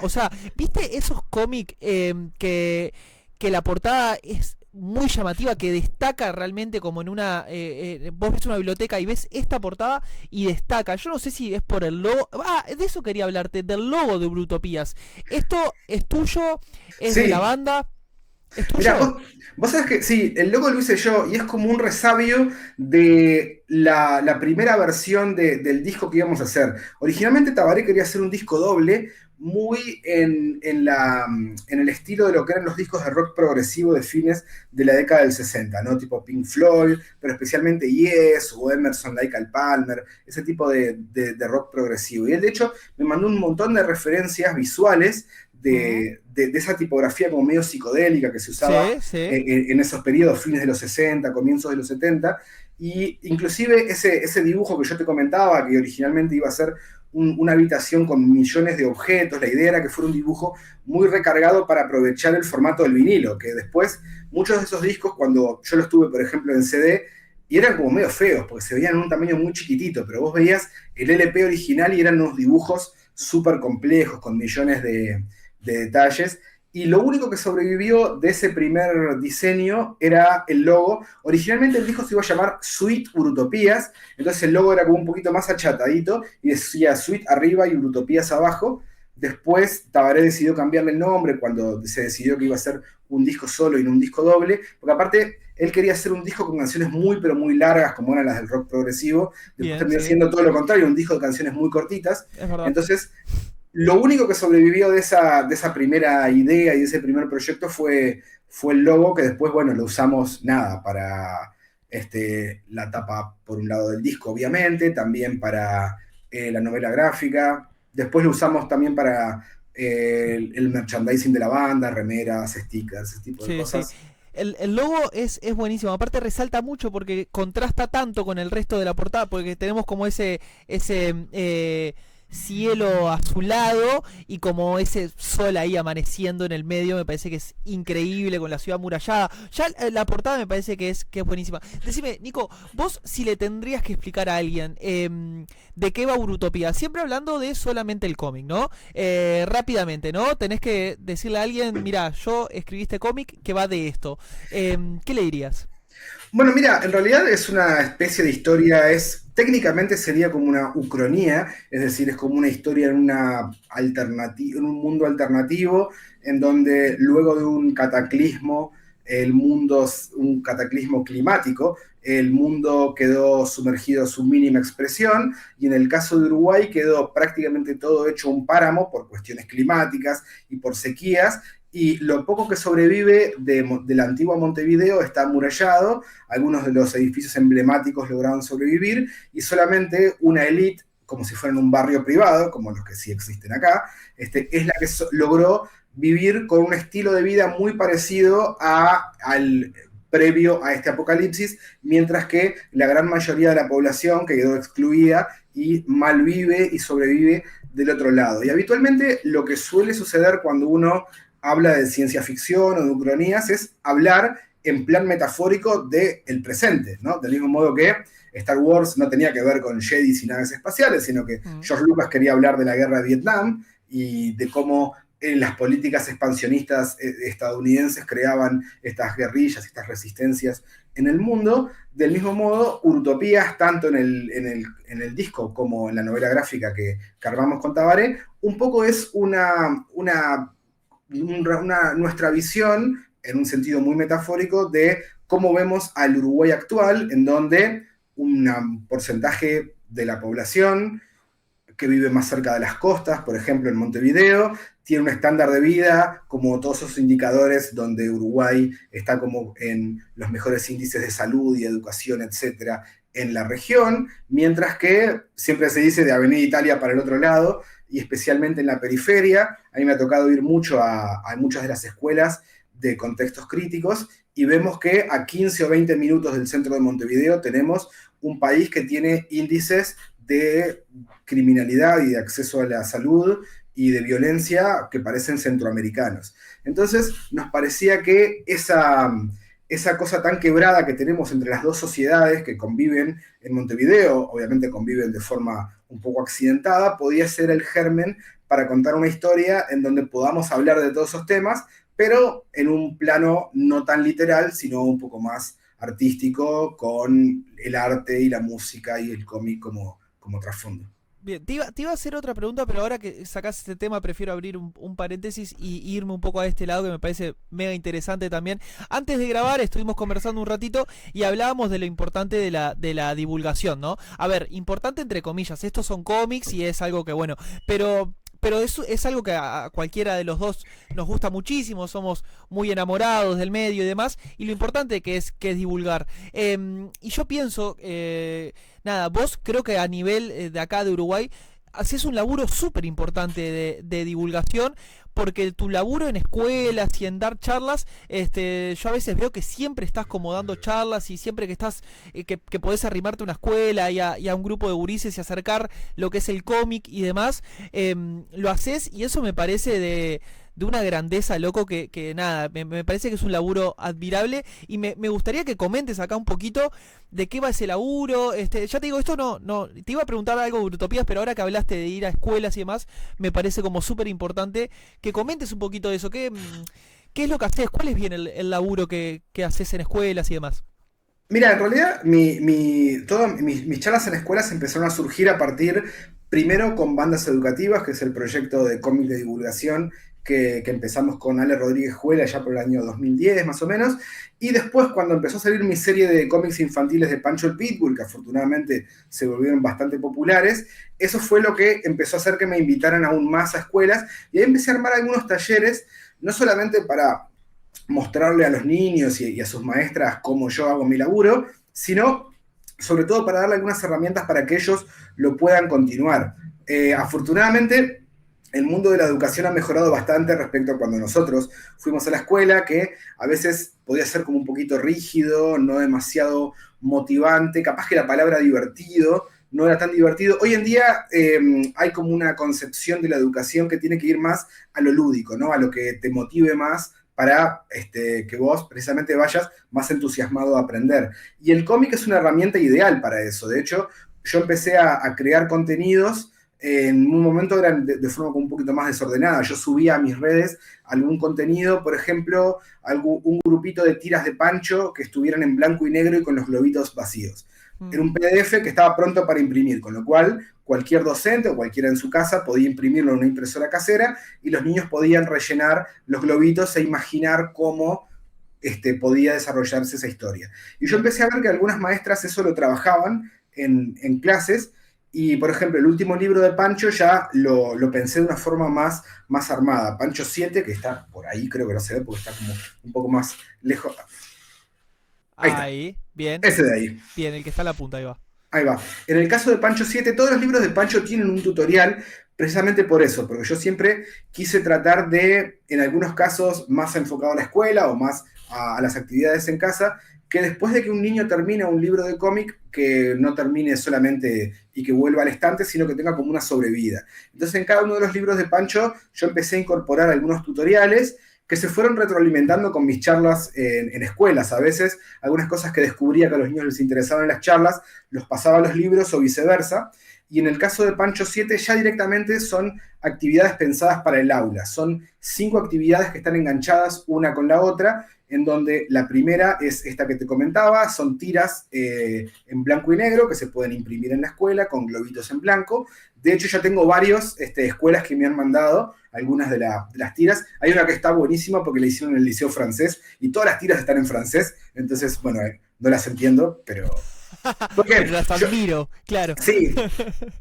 O sea, ¿viste esos cómics que la portada es muy llamativa, que destaca realmente como en una... vos ves una biblioteca y ves esta portada y destaca. Yo no sé si es por el logo... Ah, de eso quería hablarte, del logo de Brutopías. ¿Esto es tuyo? ¿Es de la Sí, banda? ¿Es Mirá, tuyo? vos sabés que sí, el logo lo hice yo y es como un resabio de la primera versión del disco que íbamos a hacer. Originalmente Tabaré quería hacer un disco doble, muy en el estilo de lo que eran los discos de rock progresivo de fines de la década del 60, ¿no? Tipo Pink Floyd, pero especialmente Yes o Emerson, Lake and Palmer, ese tipo de rock progresivo. Y él, de hecho, me mandó un montón de referencias visuales Mm, de esa tipografía como medio psicodélica que se usaba sí, sí. en esos periodos, fines de los 60, comienzos de los 70, y inclusive ese dibujo que yo te comentaba, que originalmente iba a ser una habitación con millones de objetos, la idea era que fuera un dibujo muy recargado para aprovechar el formato del vinilo, que después muchos de esos discos, cuando yo los tuve, por ejemplo, en CD, y eran como medio feos, porque se veían en un tamaño muy chiquitito, pero vos veías el LP original y eran unos dibujos súper complejos, con millones de detalles. Y lo único que sobrevivió de ese primer diseño era el logo. Originalmente el disco se iba a llamar Sweet Urutopías, entonces el logo era como un poquito más achatadito y decía Sweet arriba y Urutopías abajo. Después Tabaré decidió cambiarle el nombre cuando se decidió que iba a ser un disco solo y no un disco doble, porque aparte él quería hacer un disco con canciones muy pero muy largas como eran las del rock progresivo. Después Bien, terminó sí. siendo todo lo contrario, un disco de canciones muy cortitas. Es verdad. Entonces lo único que sobrevivió de esa primera idea y de ese primer proyecto fue el logo, que después, bueno, lo usamos nada para la tapa, por un lado del disco, obviamente, también para la novela gráfica. Después lo usamos también para el merchandising de la banda, remeras, stickers, ese tipo de Sí, sí. cosas. El logo es buenísimo. Aparte resalta mucho porque contrasta tanto con el resto de la portada. Porque tenemos como ese cielo azulado y como ese sol ahí amaneciendo en el medio. Me parece que es increíble con la ciudad amurallada. Ya la portada me parece que es buenísima. Decime, Nico, vos si le tendrías que explicar a alguien de qué va Urutopía, siempre hablando de solamente el cómic, ¿no? Rápidamente, ¿no? Tenés que decirle a alguien, mira, yo escribí este cómic que va de esto. ¿Qué le dirías? Bueno, mira, en realidad es una especie de historia, técnicamente sería como una ucronía, es decir, es como una historia en un mundo alternativo, en donde luego de un cataclismo, un cataclismo climático, el mundo quedó sumergido a su mínima expresión, y en el caso de Uruguay quedó prácticamente todo hecho un páramo por cuestiones climáticas y por sequías, y lo poco que sobrevive de la antigua Montevideo está amurallado, algunos de los edificios emblemáticos lograron sobrevivir y solamente una élite, como si fueran un barrio privado, como los que sí existen acá, es la que logró vivir con un estilo de vida muy parecido al previo a este apocalipsis, mientras que la gran mayoría de la población que quedó excluida y malvive y sobrevive del otro lado. Y habitualmente lo que suele suceder cuando uno habla de ciencia ficción o de ucronías es hablar en plan metafórico del presente, ¿no? Del mismo modo que Star Wars no tenía que ver con Jedis y naves espaciales, sino que Mm. George Lucas quería hablar de la guerra de Vietnam y de cómo las políticas expansionistas estadounidenses creaban estas guerrillas, estas resistencias en el mundo. Del mismo modo, Utopías, tanto en el disco como en la novela gráfica que armamos con Tabaré, un poco es nuestra visión, en un sentido muy metafórico, de cómo vemos al Uruguay actual, en donde un porcentaje de la población que vive más cerca de las costas, por ejemplo en Montevideo, tiene un estándar de vida como todos esos indicadores donde Uruguay está como en los mejores índices de salud y educación, etcétera, en la región, mientras que siempre se dice de Avenida Italia para el otro lado, y especialmente en la periferia. A mí me ha tocado ir mucho a muchas de las escuelas de contextos críticos y vemos que a 15 o 20 minutos del centro de Montevideo tenemos un país que tiene índices de criminalidad y de acceso a la salud y de violencia que parecen centroamericanos. Entonces nos parecía que esa cosa tan quebrada que tenemos entre las dos sociedades que conviven en Montevideo, obviamente conviven de forma un poco accidentada, podía ser el germen para contar una historia en donde podamos hablar de todos esos temas, pero en un plano no tan literal, sino un poco más artístico, con el arte y la música y el cómic como trasfondo. Bien, te iba a hacer otra pregunta, pero ahora que sacás este tema prefiero abrir un paréntesis y irme un poco a este lado que me parece mega interesante también. Antes de grabar estuvimos conversando un ratito y hablábamos de lo importante de la divulgación, ¿no? A ver, importante entre comillas, estos son cómics y es algo que bueno, pero es algo que a cualquiera de los dos nos gusta muchísimo, somos muy enamorados del medio y demás, y lo importante que es divulgar. Y yo pienso, nada, vos creo que a nivel de acá de Uruguay, haces un laburo súper importante de divulgación, porque tu laburo en escuelas y en dar charlas, yo a veces veo que siempre estás como dando charlas y siempre que estás, que podés arrimarte a una escuela y a un grupo de gurises y acercar lo que es el cómic y demás, lo haces y eso me parece de una grandeza, loco, que nada, me parece que es un laburo admirable y me gustaría que comentes acá un poquito de qué va ese laburo. Ya te digo, esto no, te iba a preguntar algo de Utopías, pero ahora que hablaste de ir a escuelas y demás, me parece como súper importante que comentes un poquito de eso. ¿Qué es lo que haces? ¿Cuál es bien el laburo que haces en escuelas y demás? Mira, en realidad todas mis charlas en escuelas empezaron a surgir a partir, primero con Bandas Educativas, que es el proyecto de cómic de divulgación que empezamos con Ale Rodríguez Juela ya por el año 2010 más o menos, y después cuando empezó a salir mi serie de cómics infantiles de Pancho el Pitbull, que afortunadamente se volvieron bastante populares, eso fue lo que empezó a hacer que me invitaran aún más a escuelas, y ahí empecé a armar algunos talleres, no solamente para mostrarle a los niños y a sus maestras cómo yo hago mi laburo, sino sobre todo para darle algunas herramientas para que ellos lo puedan continuar. Afortunadamente, el mundo de la educación ha mejorado bastante respecto a cuando nosotros fuimos a la escuela, que a veces podía ser como un poquito rígido, no demasiado motivante, capaz que la palabra divertido no era tan divertido. Hoy en día hay como una concepción de la educación que tiene que ir más a lo lúdico, ¿no? A lo que te motive más para que vos precisamente vayas más entusiasmado a aprender. Y el cómic es una herramienta ideal para eso. De hecho, yo empecé a crear contenidos en un momento eran de forma un poquito más desordenada. Yo subía a mis redes algún contenido, por ejemplo, un grupito de tiras de Pancho que estuvieran en blanco y negro y con los globitos vacíos. Era un PDF que estaba pronto para imprimir, con lo cual cualquier docente o cualquiera en su casa podía imprimirlo en una impresora casera y los niños podían rellenar los globitos e imaginar cómo podía desarrollarse esa historia. Y yo empecé a ver que algunas maestras eso lo trabajaban en clases. Y, por ejemplo, el último libro de Pancho ya lo pensé de una forma más armada. Pancho 7, que está por ahí, creo que no se ve porque está como un poco más lejos. Ahí está, Ahí, bien, ese de ahí. bien, el que está a la punta, ahí va. Ahí va. En el caso de Pancho 7, todos los libros de Pancho tienen un tutorial precisamente por eso, porque yo siempre quise tratar de, en algunos casos, más enfocado a la escuela o más a las actividades en casa, que después de que un niño termine un libro de cómic, que no termine solamente y que vuelva al estante, sino que tenga como una sobrevida. Entonces, en cada uno de los libros de Pancho, yo empecé a incorporar algunos tutoriales que se fueron retroalimentando con mis charlas en escuelas. A veces, algunas cosas que descubría que a los niños les interesaban en las charlas, los pasaba a los libros o viceversa. Y en el caso de Pancho 7 ya directamente son actividades pensadas para el aula. Son 5 actividades que están enganchadas una con la otra, en donde la primera es esta que te comentaba, son tiras en blanco y negro que se pueden imprimir en la escuela con globitos en blanco. De hecho, ya tengo varias escuelas que me han mandado algunas de las tiras. Hay una que está buenísima porque la hicieron en el Liceo Francés y todas las tiras están en francés. Entonces, bueno, no las entiendo, pero... Pero las admiro, claro. Sí,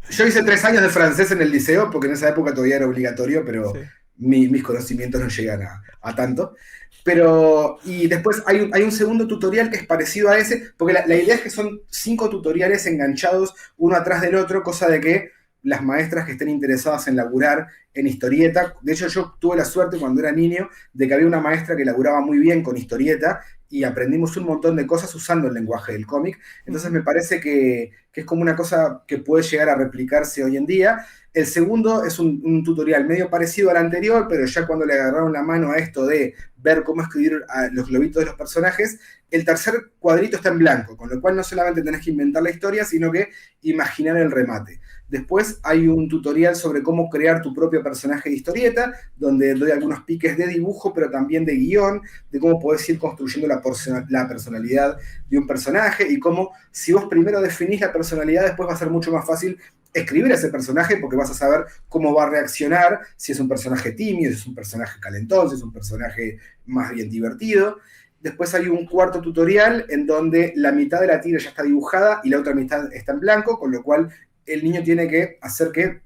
yo hice 3 años de francés en el liceo porque en esa época todavía era obligatorio, pero Sí. mis conocimientos no llegan a tanto. Pero, y después hay un segundo tutorial que es parecido a ese, porque la idea es que son 5 tutoriales enganchados uno atrás del otro, cosa de que las maestras que estén interesadas en laburar en historieta, de hecho yo tuve la suerte cuando era niño de que había una maestra que laburaba muy bien con historieta y aprendimos un montón de cosas usando el lenguaje del cómic, entonces me parece que es como una cosa que puede llegar a replicarse hoy en día. El segundo es un tutorial medio parecido al anterior, pero ya cuando le agarraron la mano a esto de ver cómo escribir los globitos de los personajes, el tercer cuadrito está en blanco, con lo cual no solamente tenés que inventar la historia, sino que imaginar el remate. Después hay un tutorial sobre cómo crear tu propio personaje de historieta, donde doy algunos piques de dibujo, pero también de guión, de cómo podés ir construyendo la personalidad de un personaje y cómo, si vos primero definís la personalidad, después va a ser mucho más fácil escribir a ese personaje porque vas a saber cómo va a reaccionar, si es un personaje tímido, si es un personaje calentón, si es un personaje más bien divertido. Después hay un cuarto tutorial en donde la mitad de la tira ya está dibujada y la otra mitad está en blanco, con lo cual el niño tiene que hacer que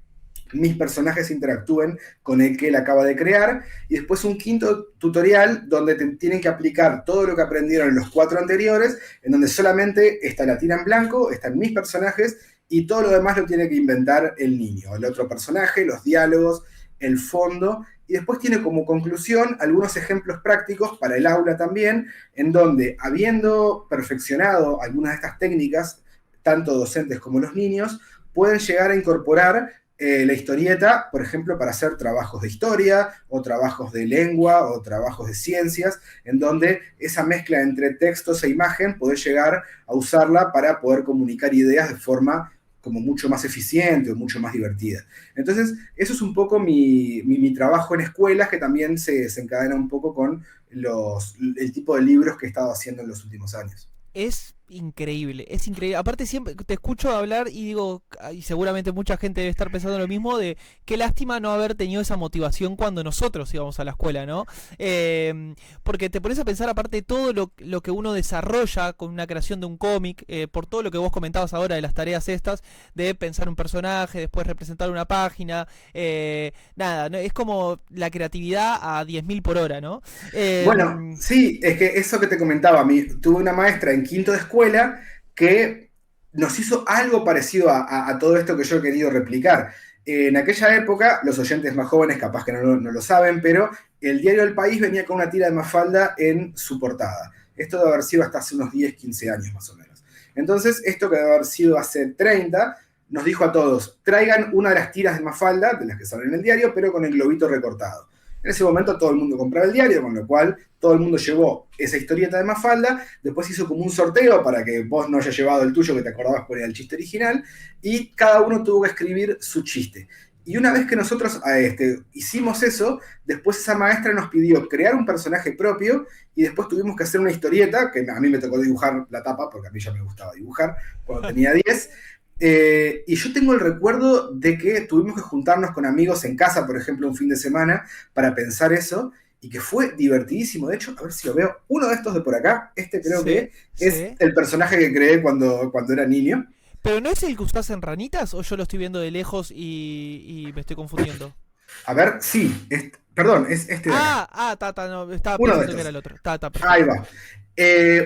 mis personajes interactúen con el que él acaba de crear. Y después un quinto tutorial donde tienen que aplicar todo lo que aprendieron en los 4 anteriores, en donde solamente está la tira en blanco, están mis personajes y todo lo demás lo tiene que inventar el niño, el otro personaje, los diálogos, el fondo. Y después tiene como conclusión algunos ejemplos prácticos para el aula también, en donde, habiendo perfeccionado algunas de estas técnicas, tanto docentes como los niños, pueden llegar a incorporar la historieta, por ejemplo, para hacer trabajos de historia, o trabajos de lengua, o trabajos de ciencias, en donde esa mezcla entre textos e imagen puede llegar a usarla para poder comunicar ideas de forma como mucho más eficiente o mucho más divertida. Entonces, eso es un poco mi trabajo en escuelas, que también se encadena un poco con el tipo de libros que he estado haciendo en los últimos años. Es increíble, es increíble. Aparte siempre te escucho hablar y digo, y seguramente mucha gente debe estar pensando lo mismo, de qué lástima no haber tenido esa motivación cuando nosotros íbamos a la escuela, ¿no? Porque te pones a pensar, aparte de todo lo que uno desarrolla con una creación de un cómic, por todo lo que vos comentabas ahora de las tareas estas, de pensar un personaje, después representar una página, nada, ¿no? Es como la creatividad a 10.000 por hora, ¿no? Bueno, sí, es que eso que te comentaba, tuve una maestra en quinto de escuela que nos hizo algo parecido a todo esto que yo he querido replicar. En aquella época, los oyentes más jóvenes capaz que no lo saben, pero el diario El País venía con una tira de Mafalda en su portada. Esto debe haber sido hasta hace unos 10, 15 años más o menos. Entonces, esto que debe haber sido hace 30, nos dijo a todos, traigan una de las tiras de Mafalda, de las que salen en el diario, pero con el globito recortado. En ese momento todo el mundo compraba el diario, con lo cual todo el mundo llevó esa historieta de Mafalda, después hizo como un sorteo para que vos no hayas llevado el tuyo, que te acordabas cuál era el chiste original, y cada uno tuvo que escribir su chiste. Y una vez que nosotros hicimos eso, después esa maestra nos pidió crear un personaje propio y después tuvimos que hacer una historieta, que a mí me tocó dibujar la tapa, porque a mí ya me gustaba dibujar cuando tenía 10. Y yo tengo el recuerdo de que tuvimos que juntarnos con amigos en casa, por ejemplo, un fin de semana, para pensar eso, y que fue divertidísimo. De hecho, a ver si lo veo, uno de estos de por acá, creo que es el personaje que creé cuando era niño. ¿Pero no es el que usás en Ranitas o yo lo estoy viendo de lejos y me estoy confundiendo? A ver, sí, perdón, es este de acá. No, estaba Uno de pensando estos. que era el otro. Perfecto. Ahí va.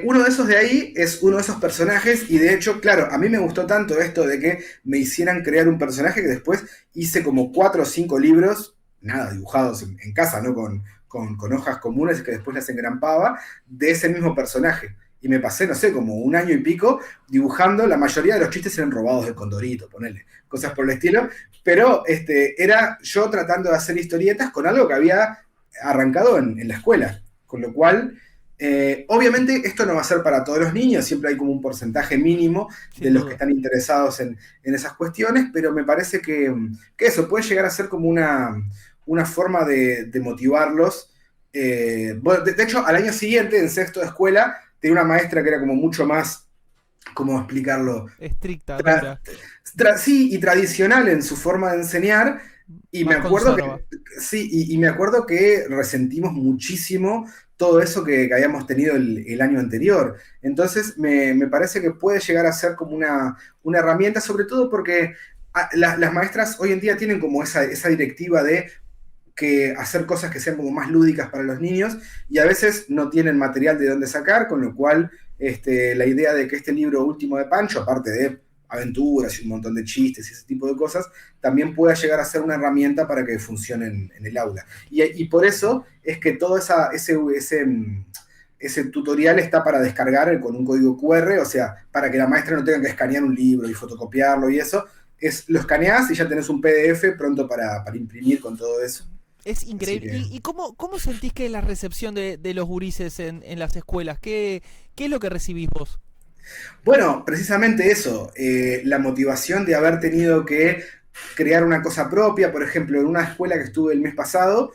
Uno de esos de ahí es uno de esos personajes y de hecho, claro, a mí me gustó tanto esto de que me hicieran crear un personaje que después hice como 4 o 5 libros, nada, dibujados en casa, ¿no? Con hojas comunes que después las engrampaba, de ese mismo personaje. Y me pasé, no sé, como un año y pico dibujando, la mayoría de los chistes eran robados de Condorito, ponele, cosas por el estilo, pero era yo tratando de hacer historietas con algo que había arrancado en la escuela, con lo cual... obviamente esto no va a ser para todos los niños, siempre hay como un porcentaje mínimo de los que están interesados en esas cuestiones, pero me parece que eso puede llegar a ser como una forma de motivarlos. Bueno, de hecho, al año siguiente, en sexto de escuela, tenía una maestra que era como mucho más, ¿cómo explicarlo? Estricta, sí, y tradicional en su forma de enseñar. Y me acuerdo y me acuerdo que resentimos muchísimo todo eso que habíamos tenido el año anterior. Entonces me parece que puede llegar a ser como una herramienta, sobre todo porque las maestras hoy en día tienen como esa directiva de que hacer cosas que sean como más lúdicas para los niños y a veces no tienen material de dónde sacar, con lo cual la idea de que este libro último de Pancho, aparte de aventuras y un montón de chistes y ese tipo de cosas, también pueda llegar a ser una herramienta para que funcione en el aula. Y por eso es que todo ese tutorial está para descargar con un código QR, o sea, para que la maestra no tenga que escanear un libro y fotocopiarlo y eso, lo escaneás y ya tenés un PDF pronto para imprimir con todo eso. Es increíble. Que... ¿Y cómo sentís que es la recepción de los gurises en las escuelas? ¿Qué es lo que recibís vos? Bueno, precisamente eso, la motivación de haber tenido que crear una cosa propia. Por ejemplo, en una escuela que estuve el mes pasado,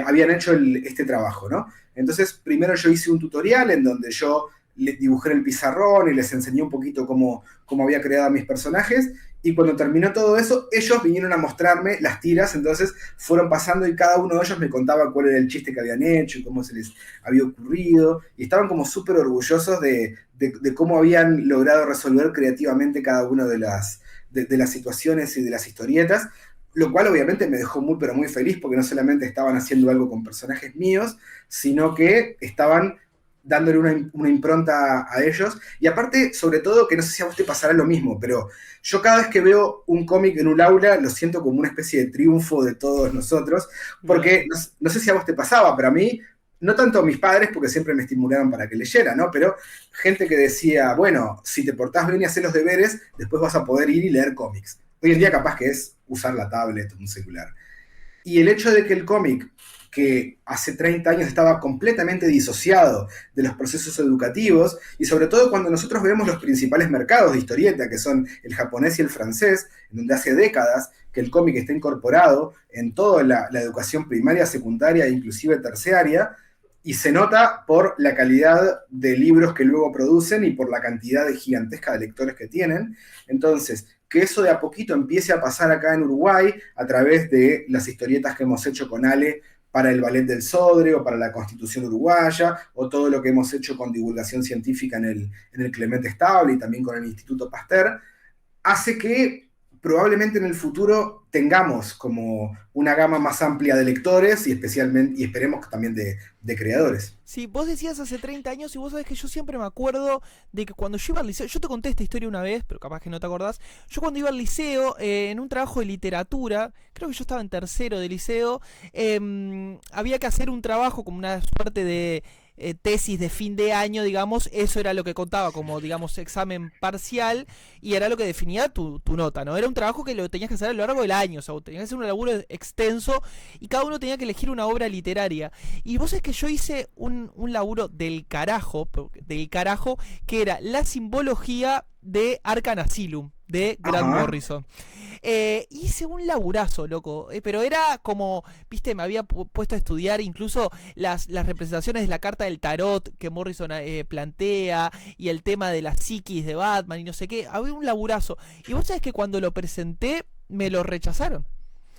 habían hecho este trabajo, ¿no? Entonces, primero yo hice un tutorial en donde yo dibujé el pizarrón y les enseñé un poquito cómo había creado a mis personajes, Y cuando terminó todo eso, ellos vinieron a mostrarme las tiras, entonces fueron pasando y cada uno de ellos me contaba cuál era el chiste que habían hecho y cómo se les había ocurrido, y estaban como súper orgullosos de cómo habían logrado resolver creativamente cada una de las situaciones y de las historietas, lo cual obviamente me dejó muy, pero muy feliz, porque no solamente estaban haciendo algo con personajes míos, sino que estaban dándole una impronta a ellos. Y aparte, sobre todo, que no sé si a vos te pasará lo mismo, pero yo cada vez que veo un cómic en un aula lo siento como una especie de triunfo de todos nosotros, porque no sé si a vos te pasaba, pero a mí, no tanto a mis padres, porque siempre me estimularon para que leyera, ¿no? Pero gente que decía, bueno, si te portás bien y haces los deberes, después vas a poder ir y leer cómics. Hoy en día capaz que es usar la tablet o un celular. Y el hecho de que el cómic, que hace 30 años estaba completamente disociado de los procesos educativos, y sobre todo cuando nosotros vemos los principales mercados de historieta, que son el japonés y el francés, en donde hace décadas que el cómic está incorporado en toda la educación primaria, secundaria e inclusive terciaria, y se nota por la calidad de libros que luego producen y por la cantidad de gigantesca de lectores que tienen. Entonces, que eso de a poquito empiece a pasar acá en Uruguay a través de las historietas que hemos hecho con Ale para el Ballet del Sodre o para la Constitución Uruguaya, o todo lo que hemos hecho con divulgación científica en el Clemente Estable y también con el Instituto Pasteur, hace que probablemente en el futuro tengamos como una gama más amplia de lectores y especialmente, y esperemos que también de creadores. Sí, vos decías hace 30 años y vos sabés que yo siempre me acuerdo de que cuando yo iba al liceo, yo te conté esta historia una vez, pero capaz que no te acordás, yo cuando iba al liceo, en un trabajo de literatura, creo que yo estaba en tercero de liceo, había que hacer un trabajo como una suerte de tesis de fin de año, digamos, eso era lo que contaba como, digamos, examen parcial y era lo que definía tu nota, ¿no? Era un trabajo que lo tenías que hacer a lo largo del año, o sea, tenías que hacer un laburo extenso y cada uno tenía que elegir una obra literaria. Y vos es que yo hice un laburo del carajo, que era la simbología de Arkham Asylum, de Grant Ajá. Morrison. Hice un laburazo, loco, pero era como, viste, me había puesto a estudiar incluso las representaciones de la carta del tarot que Morrison plantea y el tema de la psiquis de Batman y no sé qué, había un laburazo. Y vos sabés que cuando lo presenté me lo rechazaron.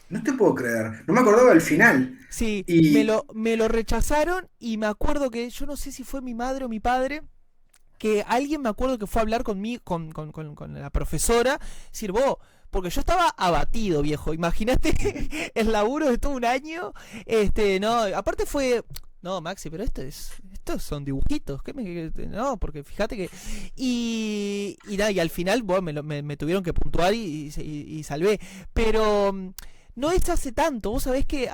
No te puedo creer, no me acordaba del final. Sí, Y, me lo rechazaron y me acuerdo que yo no sé si fue mi madre o mi padre, que alguien me acuerdo que fue a hablar conmigo, con la profesora, decir, vos, porque yo estaba abatido, viejo, imagínate el laburo de todo un año, no, aparte fue, no, Maxi, pero estos son dibujitos, no, porque fíjate que, nada, y al final, bueno, me tuvieron que puntuar y salvé, pero no es hace tanto, vos sabés que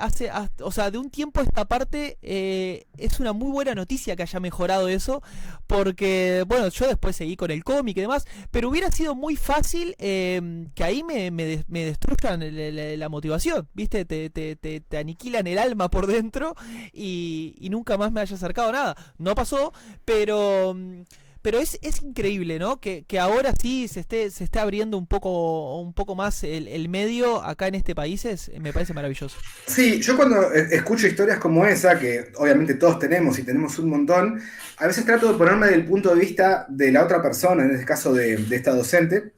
o sea, de un tiempo a esta parte es una muy buena noticia que haya mejorado eso, porque, bueno, yo después seguí con el cómic y demás, pero hubiera sido muy fácil que ahí me destruyan la motivación, ¿viste? Te aniquilan el alma por dentro y nunca más me haya acercado a nada. No pasó, pero... Pero es increíble, ¿no? Que ahora sí se esté abriendo un poco más el medio acá en este país, me parece maravilloso. sí, yo cuando escucho historias como esa, que obviamente todos tenemos y tenemos un montón, a veces trato de ponerme del punto de vista de la otra persona, en este caso de esta docente,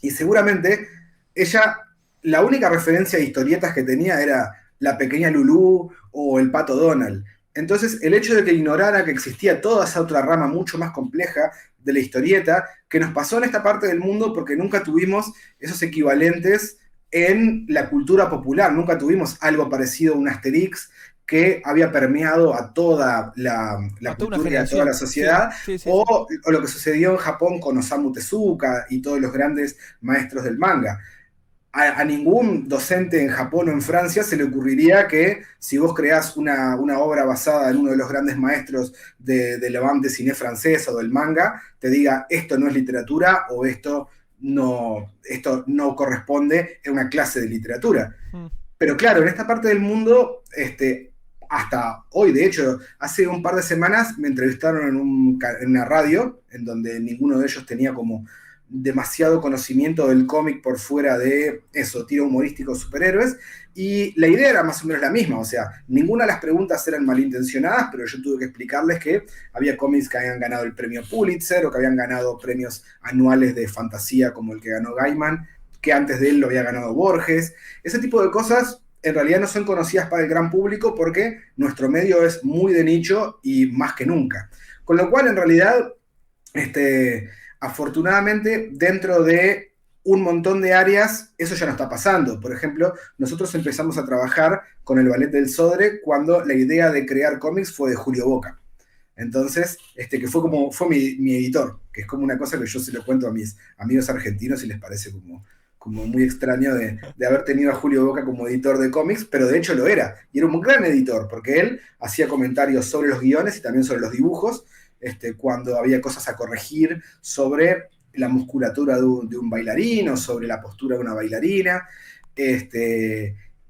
y seguramente ella, la única referencia de historietas que tenía era La Pequeña Lulú o El Pato Donald. Entonces, el hecho de que ignorara que existía toda esa otra rama mucho más compleja de la historieta, que nos pasó en esta parte del mundo porque nunca tuvimos esos equivalentes en la cultura popular, nunca tuvimos algo parecido a un Asterix que había permeado a toda la A toda una cultura y a toda la generación. Sí, sociedad, sí, sí, sí. o lo que sucedió en Japón con Osamu Tezuka y todos los grandes maestros del manga. A ningún docente en Japón o en Francia se le ocurriría que si vos creás una obra basada en uno de los grandes maestros de la banda de cine francesa o del manga, te diga esto no es literatura o esto no corresponde a una clase de literatura. Mm. Pero claro, en esta parte del mundo, hasta hoy, de hecho, hace un par de semanas me entrevistaron en una radio, en donde ninguno de ellos tenía como demasiado conocimiento del cómic por fuera de eso, tiro humorístico, superhéroes, y la idea era más o menos la misma, o sea, ninguna de las preguntas eran malintencionadas, pero yo tuve que explicarles que había cómics que habían ganado el premio Pulitzer o que habían ganado premios anuales de fantasía como el que ganó Gaiman, que antes de él lo había ganado Borges. Ese tipo de cosas en realidad no son conocidas para el gran público porque nuestro medio es muy de nicho y más que nunca. Con lo cual, en realidad, afortunadamente, dentro de un montón de áreas, eso ya no está pasando. Por ejemplo, nosotros empezamos a trabajar con el Ballet del Sodre cuando la idea de crear cómics fue de Julio Boca. Entonces, que fue mi editor, que es como una cosa que yo se lo cuento a mis amigos argentinos y les parece como muy extraño de haber tenido a Julio Boca como editor de cómics, pero de hecho lo era. Y era un gran editor, porque él hacía comentarios sobre los guiones y también sobre los dibujos, cuando había cosas a corregir sobre la musculatura de un bailarín o sobre la postura de una bailarina.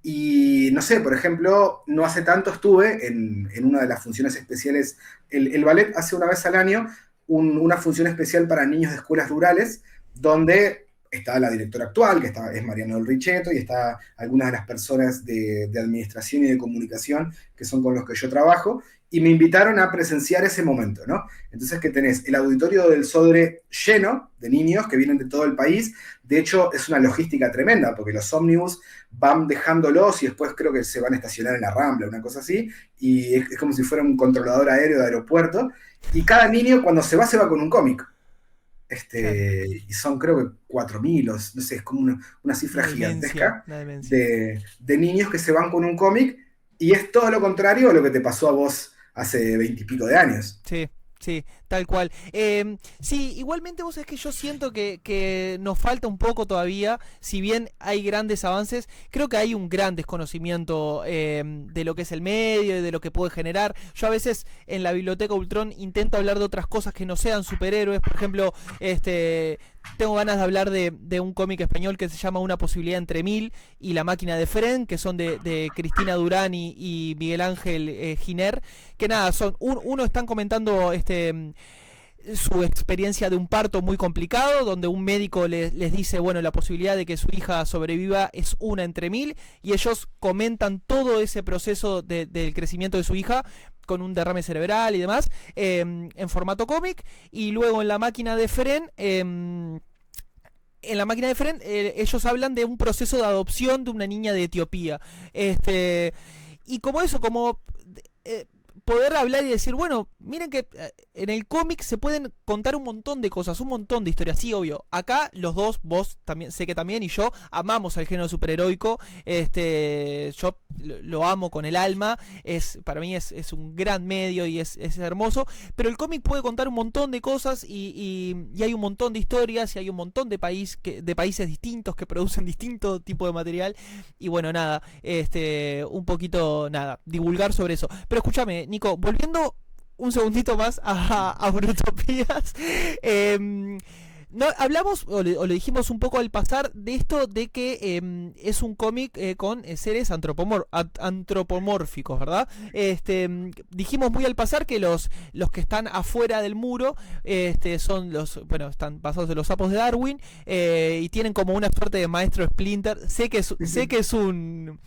Y no sé, por ejemplo, no hace tanto estuve en una de las funciones especiales. El ballet hace una vez al año una función especial para niños de escuelas rurales, donde está la directora actual, que es Mariano Del Richetto, y está algunas de las personas de administración y de comunicación que son con los que yo trabajo, y me invitaron a presenciar ese momento, ¿no? Entonces que tenés el auditorio del Sodre lleno de niños que vienen de todo el país. De hecho, es una logística tremenda, porque los ómnibus van dejándolos y después creo que se van a estacionar en la Rambla, una cosa así, y es como si fuera un controlador aéreo de aeropuerto, y cada niño cuando se va con un cómic. Claro. Y son creo que 4.000, no sé, es como una cifra gigantesca Una demencia. de niños que se van con un cómic, y es todo lo contrario a lo que te pasó a vos hace 20 y pico de años. Sí, sí, tal cual. Sí, igualmente vos es que yo siento que nos falta un poco todavía, si bien hay grandes avances, creo que hay un gran desconocimiento de lo que es el medio y de lo que puede generar. Yo a veces en la Biblioteca Ultron intento hablar de otras cosas que no sean superhéroes, por ejemplo, tengo ganas de hablar de un cómic español que se llama Una posibilidad entre mil y La máquina de Fren, que son de Cristina Durán y Miguel Ángel Giner, que nada, uno están comentando su experiencia de un parto muy complicado, donde un médico les dice, bueno, la posibilidad de que su hija sobreviva es una entre mil, y ellos comentan todo ese proceso del crecimiento de su hija con un derrame cerebral y demás, en formato cómic, y luego en La máquina de Fren, ellos hablan de un proceso de adopción de una niña de Etiopía. Y como eso, como eh, poder hablar y decir, bueno, miren que en el cómic se pueden contar un montón de cosas, un montón de historias. Sí, obvio. Acá los dos, vos también, sé que también, y yo, amamos al género superheroico. Yo lo amo con el alma. Para mí es un gran medio y es hermoso. Pero el cómic puede contar un montón de cosas y hay un montón de historias y hay un montón de países distintos que producen distinto tipo de material. Y bueno, nada, un poquito, nada, divulgar sobre eso. Pero escúchame, Nico, volviendo un segundito más a Brutopías. No, hablamos, o lo dijimos un poco al pasar, de esto de que es un cómic con seres antropomórficos, ¿verdad? Dijimos muy al pasar que los que están afuera del muro son bueno, están basados en los sapos de Darwin, y tienen como una suerte de maestro Splinter. Sé que es un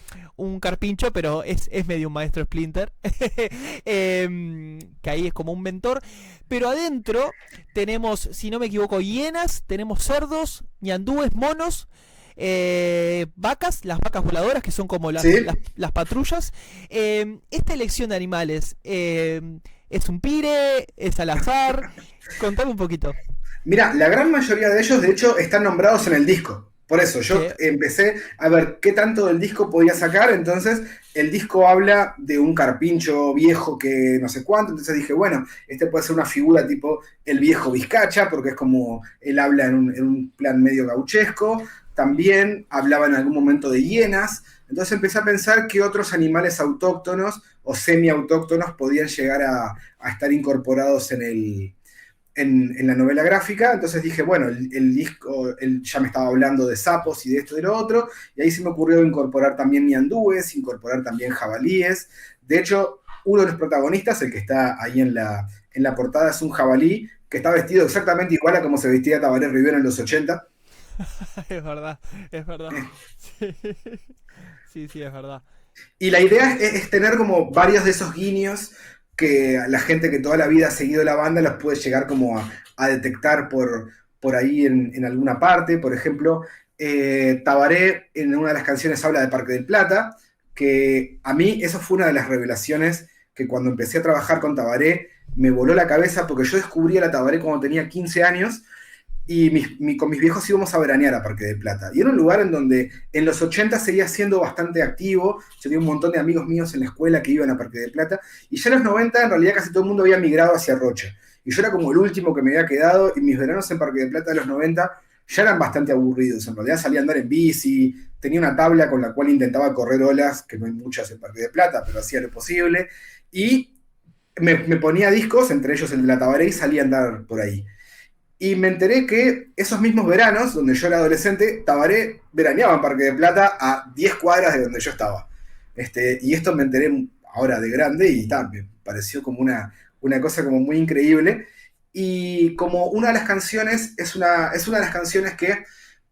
carpincho, pero es medio un maestro Splinter, que ahí es como un mentor. Pero adentro tenemos, si no me equivoco, hienas, tenemos cerdos, ñandúes, monos, vacas, las vacas voladoras, que son como ¿Sí? las patrullas. Esta elección de animales, ¿es un pire? ¿Es al azar? Contame un poquito. Mira, la gran mayoría de ellos, de hecho, están nombrados en el disco. Por eso, yo Sí. empecé a ver qué tanto del disco podía sacar. Entonces, el disco habla de un carpincho viejo que no sé cuánto. Entonces dije, bueno, este puede ser una figura tipo el viejo Vizcacha, porque es como él habla en un plan medio gauchesco. También hablaba en algún momento de hienas. Entonces empecé a pensar qué otros animales autóctonos o semiautóctonos podían llegar a estar incorporados en la novela gráfica. Entonces dije, bueno, el disco, él ya me estaba hablando de sapos y de esto y de lo otro, y ahí se me ocurrió incorporar también ñandúes, incorporar también jabalíes. De hecho, uno de los protagonistas, el que está ahí en la portada, es un jabalí que está vestido exactamente igual a como se vestía Tabaré Rivera en los 80. Es verdad, es verdad. Sí, sí, sí, es verdad. Y la idea es tener como varios de esos guiños que la gente que toda la vida ha seguido la banda los puede llegar como a detectar por ahí en alguna parte. Por ejemplo, Tabaré en una de las canciones habla de Parque del Plata, que a mí eso fue una de las revelaciones que cuando empecé a trabajar con Tabaré me voló la cabeza porque yo descubrí a la Tabaré cuando tenía 15 años y con mis viejos íbamos a veranear a Parque del Plata. Y era un lugar en donde en los 80 seguía siendo bastante activo. Yo tenía un montón de amigos míos en la escuela que iban a Parque del Plata. Y ya en los 90 en realidad casi todo el mundo había migrado hacia Rocha. Y yo era como el último que me había quedado y mis veranos en Parque del Plata de los 90 ya eran bastante aburridos. En realidad salía a andar en bici, tenía una tabla con la cual intentaba correr olas, que no hay muchas en Parque del Plata, pero hacía lo posible. Y me ponía discos, entre ellos el de la Tabaré, y salía a andar por ahí. Y me enteré que esos mismos veranos, donde yo era adolescente, Tabaré veraneaba en Parque de Plata a 10 cuadras de donde yo estaba. Y esto me enteré ahora de grande y me pareció como una cosa como muy increíble. Y como una de las canciones, es una de las canciones que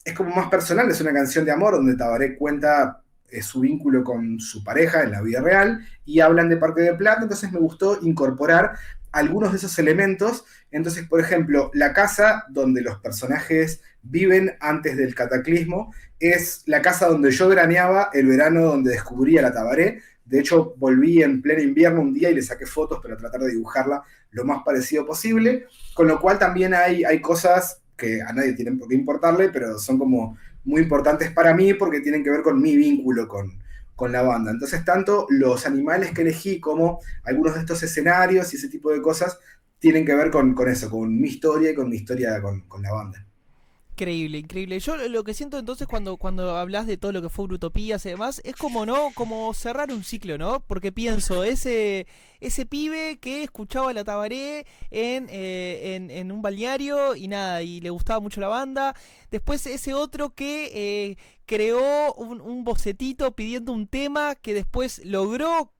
es como más personal, es una canción de amor donde Tabaré cuenta su vínculo con su pareja en la vida real y hablan de Parque de Plata, entonces me gustó incorporar algunos de esos elementos. Entonces, por ejemplo, la casa donde los personajes viven antes del cataclismo es la casa donde yo veraneaba el verano donde descubrí a la Tabaré. De hecho, volví en pleno invierno un día y le saqué fotos para tratar de dibujarla lo más parecido posible, con lo cual también hay cosas que a nadie tienen por qué importarle, pero son como muy importantes para mí porque tienen que ver con mi vínculo con la banda. Entonces, tanto los animales que elegí como algunos de estos escenarios y ese tipo de cosas tienen que ver con eso, con mi historia y con mi historia con la banda. Increíble, increíble. Yo lo que siento entonces cuando hablas de todo lo que fue Utopías y demás, es como, ¿no? Como cerrar un ciclo, ¿no? Porque pienso, ese pibe que escuchaba la Tabaré en un balneario y nada, y le gustaba mucho la banda. Después ese otro que creó un bocetito pidiendo un tema que después logró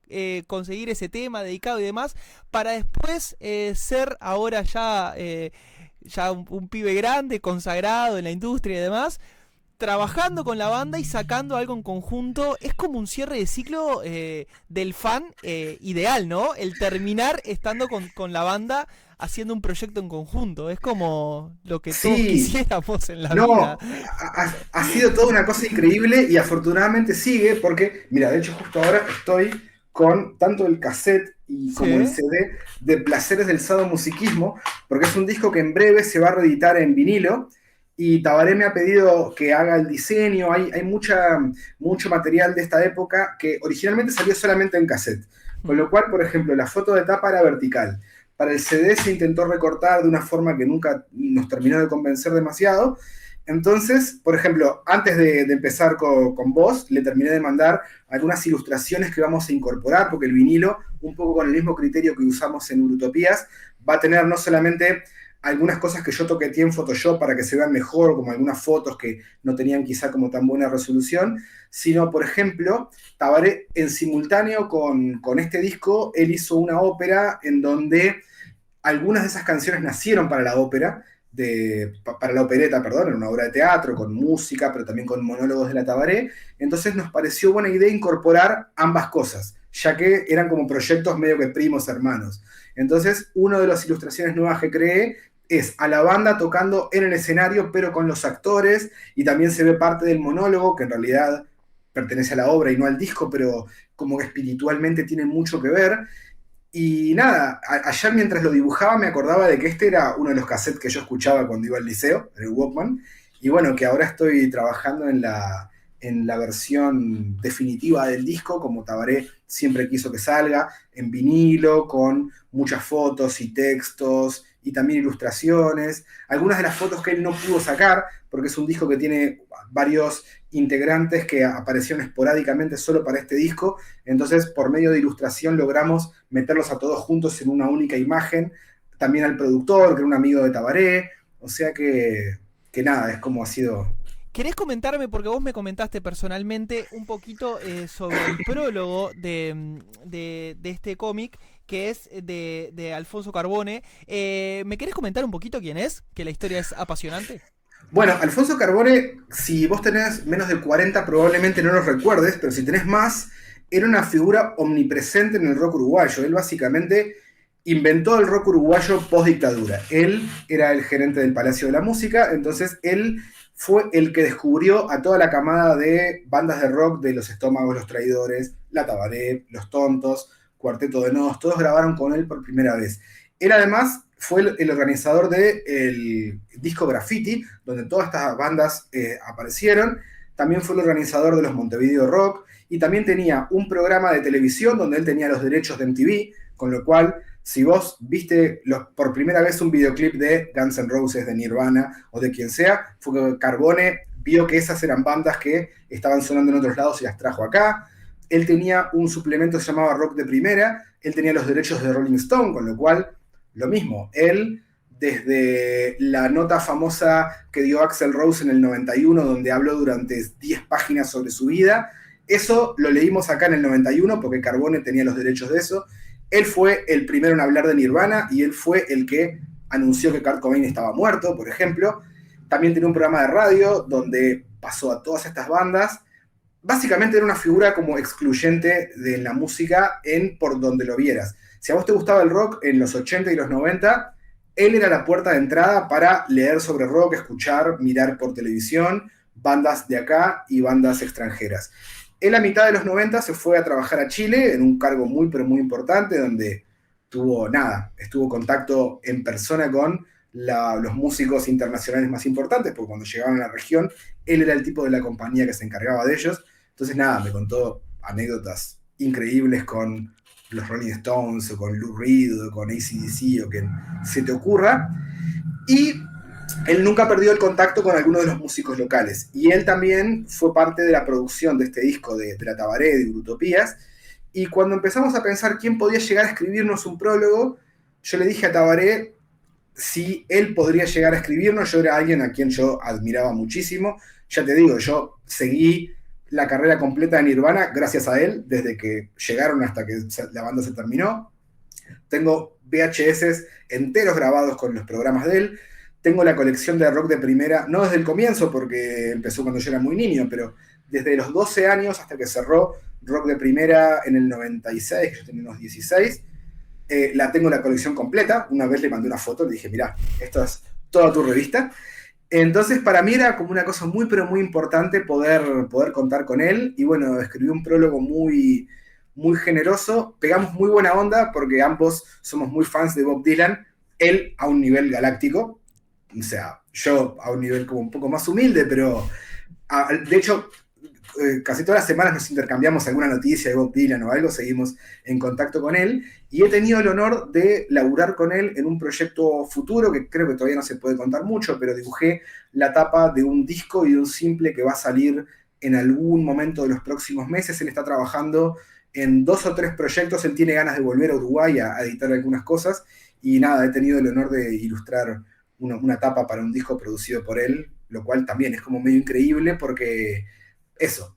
conseguir ese tema dedicado y demás, para después ser ahora ya un pibe grande, consagrado en la industria y demás, trabajando con la banda y sacando algo en conjunto. Es como un cierre de ciclo del fan ideal, ¿no? El terminar estando con la banda haciendo un proyecto en conjunto. Es como lo que todos Sí, quisiéramos en la vida. no, ha sido toda una cosa increíble y afortunadamente sigue porque, mira, de hecho justo ahora estoy con tanto el cassette y como el Sí. CD de Placeres del Sadomasoquismo, porque es un disco que en breve se va a reeditar en vinilo y Tabaré me ha pedido que haga el diseño, hay mucho material de esta época que originalmente salió solamente en cassette, con Mm. lo cual, por ejemplo, la foto de tapa era vertical. Para el CD se intentó recortar de una forma que nunca nos terminó de convencer demasiado. Entonces, por ejemplo, antes de empezar con vos, le terminé de mandar algunas ilustraciones que vamos a incorporar, porque el vinilo, un poco con el mismo criterio que usamos en Utopías, va a tener no solamente algunas cosas que yo toqueteé en Photoshop para que se vean mejor, como algunas fotos que no tenían quizá como tan buena resolución, sino, por ejemplo, Tabaré en simultáneo con este disco, él hizo una ópera en donde algunas de esas canciones nacieron para la ópera, para la opereta, perdón, en una obra de teatro, con música, pero también con monólogos de la Tabaré. Entonces nos pareció buena idea incorporar ambas cosas, ya que eran como proyectos medio que primos hermanos. Entonces, una de las ilustraciones nuevas que creé es a la banda tocando en el escenario, pero con los actores, y también se ve parte del monólogo, que en realidad pertenece a la obra y no al disco, pero como que espiritualmente tiene mucho que ver. Y nada, ayer mientras lo dibujaba me acordaba de que este era uno de los cassettes que yo escuchaba cuando iba al liceo, el Walkman, y bueno, que ahora estoy trabajando en la versión definitiva del disco, como Tabaré siempre quiso que salga, en vinilo, con muchas fotos y textos, y también ilustraciones, algunas de las fotos que él no pudo sacar, porque es un disco que tiene varios integrantes que aparecieron esporádicamente solo para este disco, entonces por medio de ilustración logramos meterlos a todos juntos en una única imagen, también al productor, que era un amigo de Tabaré, o sea que nada, es como ha sido. ¿Querés comentarme, porque vos me comentaste personalmente un poquito sobre el prólogo de este cómic, que es de Alfonso Carbone? ¿Me querés comentar un poquito quién es? Que la historia es apasionante. Bueno, Alfonso Carbone, si vos tenés menos de 40 probablemente no lo recuerdes, pero si tenés más, era una figura omnipresente en el rock uruguayo. Él básicamente inventó el rock uruguayo post dictadura. Él era el gerente del Palacio de la Música, entonces él fue el que descubrió a toda la camada de bandas de rock de Los Estómagos, Los Traidores, La Tabaré, Los Tontos, Cuarteto de Nos, todos grabaron con él por primera vez. Él además fue el organizador del disco Graffiti, donde todas estas bandas aparecieron. También fue el organizador de los Montevideo Rock, y también tenía un programa de televisión donde él tenía los derechos de MTV, con lo cual, si vos viste por primera vez un videoclip de Guns N' Roses, de Nirvana o de quien sea, fue que Carbone vio que esas eran bandas que estaban sonando en otros lados y las trajo acá. Él tenía un suplemento que se llamaba Rock de Primera, él tenía los derechos de Rolling Stone, con lo cual, lo mismo, él, desde la nota famosa que dio Axl Rose en el 91, donde habló durante 10 páginas sobre su vida, eso lo leímos acá en el 91 porque Carbone tenía los derechos de eso. Él fue el primero en hablar de Nirvana y él fue el que anunció que Kurt Cobain estaba muerto, por ejemplo. También tenía un programa de radio donde pasó a todas estas bandas. Básicamente era una figura como excluyente de la música por donde lo vieras. Si a vos te gustaba el rock en los 80 y los 90, él era la puerta de entrada para leer sobre rock, escuchar, mirar por televisión, bandas de acá y bandas extranjeras. En la mitad de los 90 se fue a trabajar a Chile en un cargo muy, pero muy importante, donde estuvo contacto en persona con los músicos internacionales más importantes, porque cuando llegaban a la región, él era el tipo de la compañía que se encargaba de ellos. Entonces, me contó anécdotas increíbles con los Rolling Stones, o con Lou Reed, o con AC/DC, o quien se te ocurra. Y él nunca perdió el contacto con alguno de los músicos locales. Y él también fue parte de la producción de este disco de La Tabaré, de Utopías. Y cuando empezamos a pensar quién podía llegar a escribirnos un prólogo, yo le dije a Tabaré si él podría llegar a escribirnos. Yo era alguien a quien yo admiraba muchísimo. Ya te digo, yo seguí la carrera completa de Nirvana gracias a él, desde que llegaron hasta que la banda se terminó. Tengo VHS enteros grabados con los programas de él. Tengo la colección de Rock de Primera, no desde el comienzo, porque empezó cuando yo era muy niño, pero desde los 12 años hasta que cerró Rock de Primera en el 96, que yo tenía unos 16. La tengo la colección completa. Una vez le mandé una foto, le dije, mirá, esto es toda tu revista. Entonces, para mí era como una cosa muy, pero muy importante poder contar con él. Y bueno, escribí un prólogo muy, muy generoso. Pegamos muy buena onda porque ambos somos muy fans de Bob Dylan. Él a un nivel galáctico. O sea, yo a un nivel como un poco más humilde, pero de hecho, casi todas las semanas nos intercambiamos alguna noticia de Bob Dylan o algo, seguimos en contacto con él, y he tenido el honor de laburar con él en un proyecto futuro, que creo que todavía no se puede contar mucho, pero dibujé la tapa de un disco y de un simple que va a salir en algún momento de los próximos meses. Él está trabajando en 2 o 3 proyectos, él tiene ganas de volver a Uruguay a editar algunas cosas, y he tenido el honor de ilustrar una tapa para un disco producido por él, lo cual también es como medio increíble porque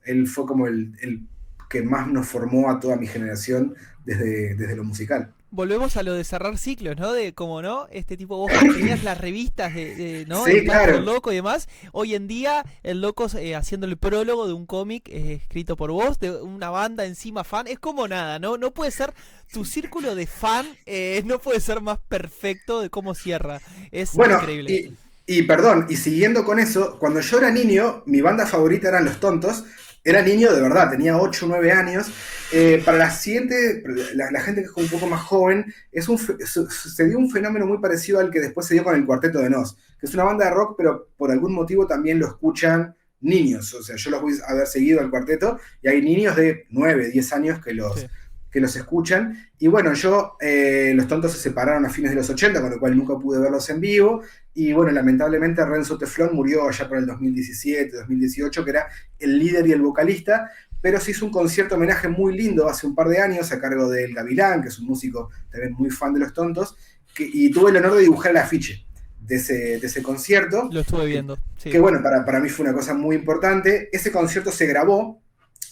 él fue como el que más nos formó a toda mi generación desde lo musical. Volvemos a lo de cerrar ciclos, ¿no? De como, ¿no? Este tipo, vos tenías las revistas ¿no? Sí, El claro. El Loco y demás. Hoy en día, el Loco haciendo el prólogo de un cómic escrito por vos, de una banda encima fan. Es como nada, ¿no? No puede ser, tu círculo de fan no puede ser más perfecto de cómo cierra. Es Bueno, increíble. perdón, y siguiendo con eso, cuando yo era niño, mi banda favorita eran Los Tontos. Era niño de verdad, tenía 8 o 9 años. Para la siguiente, la gente que es un poco más joven, se dio un fenómeno muy parecido al que después se dio con el Cuarteto de Nos, que es una banda de rock, pero por algún motivo también lo escuchan niños. O sea, yo los voy a haber seguido al cuarteto y hay niños de 9, 10 años que los escuchan. Y bueno, Los Tontos se separaron a fines de los 80, con lo cual nunca pude verlos en vivo. Y bueno, lamentablemente Renzo Teflón murió allá por el 2017, 2018, que era el líder y el vocalista, pero se hizo un concierto homenaje muy lindo hace un par de años a cargo del Gavilán, que es un músico también muy fan de Los Tontos, y tuve el honor de dibujar el afiche de ese concierto. Lo estuve viendo. Sí. Que bueno, para mí fue una cosa muy importante. Ese concierto se grabó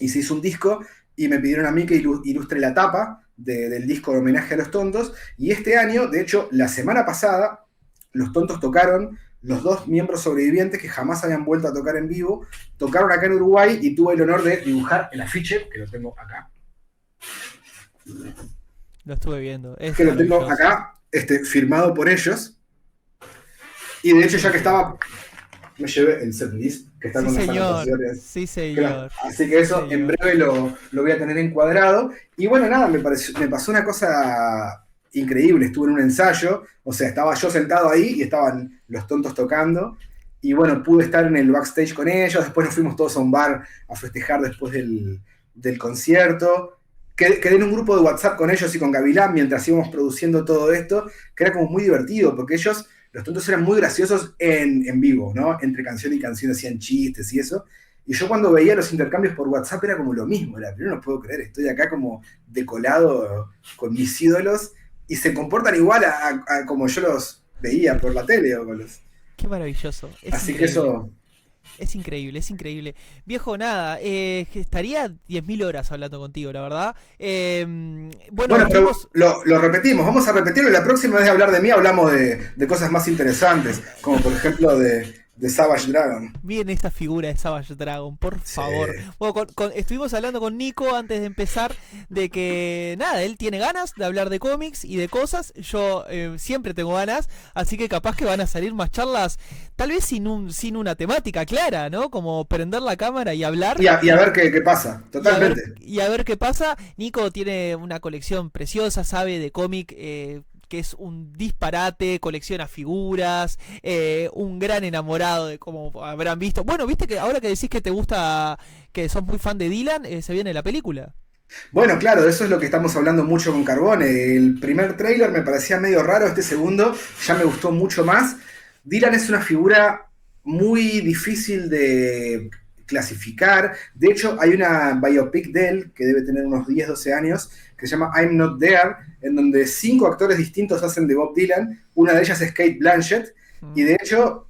y se hizo un disco, y me pidieron a mí que ilustre la tapa del disco de homenaje a Los Tontos. Y este año, de hecho, la semana pasada, Los Tontos tocaron, los 2 miembros sobrevivientes que jamás habían vuelto a tocar en vivo, tocaron acá en Uruguay y tuve el honor de dibujar el afiche, que lo tengo acá. Lo estuve viendo. Que lo tengo acá, firmado por ellos. Y de hecho, ya que estaba me llevé el setlist que está Sí, con las señor. anotaciones. Sí, Claro, señor. así que Sí, eso en señor. breve lo voy a tener encuadrado. Y bueno, nada, me pasó una cosa increíble. Estuve en un ensayo, o sea, estaba yo sentado ahí y estaban los tontos tocando. Y bueno, pude estar en el backstage con ellos. Después nos fuimos todos a un bar a festejar después del concierto. Quedé en un grupo de WhatsApp con ellos y con Gavilán mientras íbamos produciendo todo esto, que era como muy divertido, porque ellos, los tontos, eran muy graciosos en vivo, ¿no? Entre canción y canción hacían chistes y eso. Y yo cuando veía los intercambios por WhatsApp era como lo mismo, era, pero no puedo creer, estoy acá como decolado con mis ídolos y se comportan igual a como yo los veía por la tele o con los... Qué maravilloso. Es Así que increíble. eso... Es increíble, es increíble. Viejo, nada, que estaría 10.000 horas hablando contigo, la verdad. Bueno, Bueno, pero estuvimos... lo repetimos, vamos a repetirlo y la próxima vez de hablar de mí hablamos de cosas más interesantes, como por ejemplo de Savage Dragon. Miren esta figura de Savage Dragon, por Sí. favor. Bueno, estuvimos hablando con Nico antes de empezar de que, nada, él tiene ganas de hablar de cómics y de cosas. Yo siempre tengo ganas, así que capaz que van a salir más charlas, tal vez sin una temática clara, ¿no? Como prender la cámara y hablar. Y a ver qué pasa, totalmente. Y a ver qué pasa. Nico tiene una colección preciosa, sabe de cómic, que es un disparate, colecciona figuras, un gran enamorado de cómo habrán visto. Bueno, viste que ahora que decís que te gusta, que sos muy fan de Dylan, se viene la película. Bueno, claro, de eso es lo que estamos hablando mucho con Carbone. El primer tráiler me parecía medio raro, este segundo ya me gustó mucho más. Dylan es una figura muy difícil de clasificar. De hecho, hay una biopic de él, que debe tener unos 10, 12 años, que se llama I'm Not There, en donde 5 actores distintos hacen de Bob Dylan. Una de ellas es Kate Blanchett, y Mm. de hecho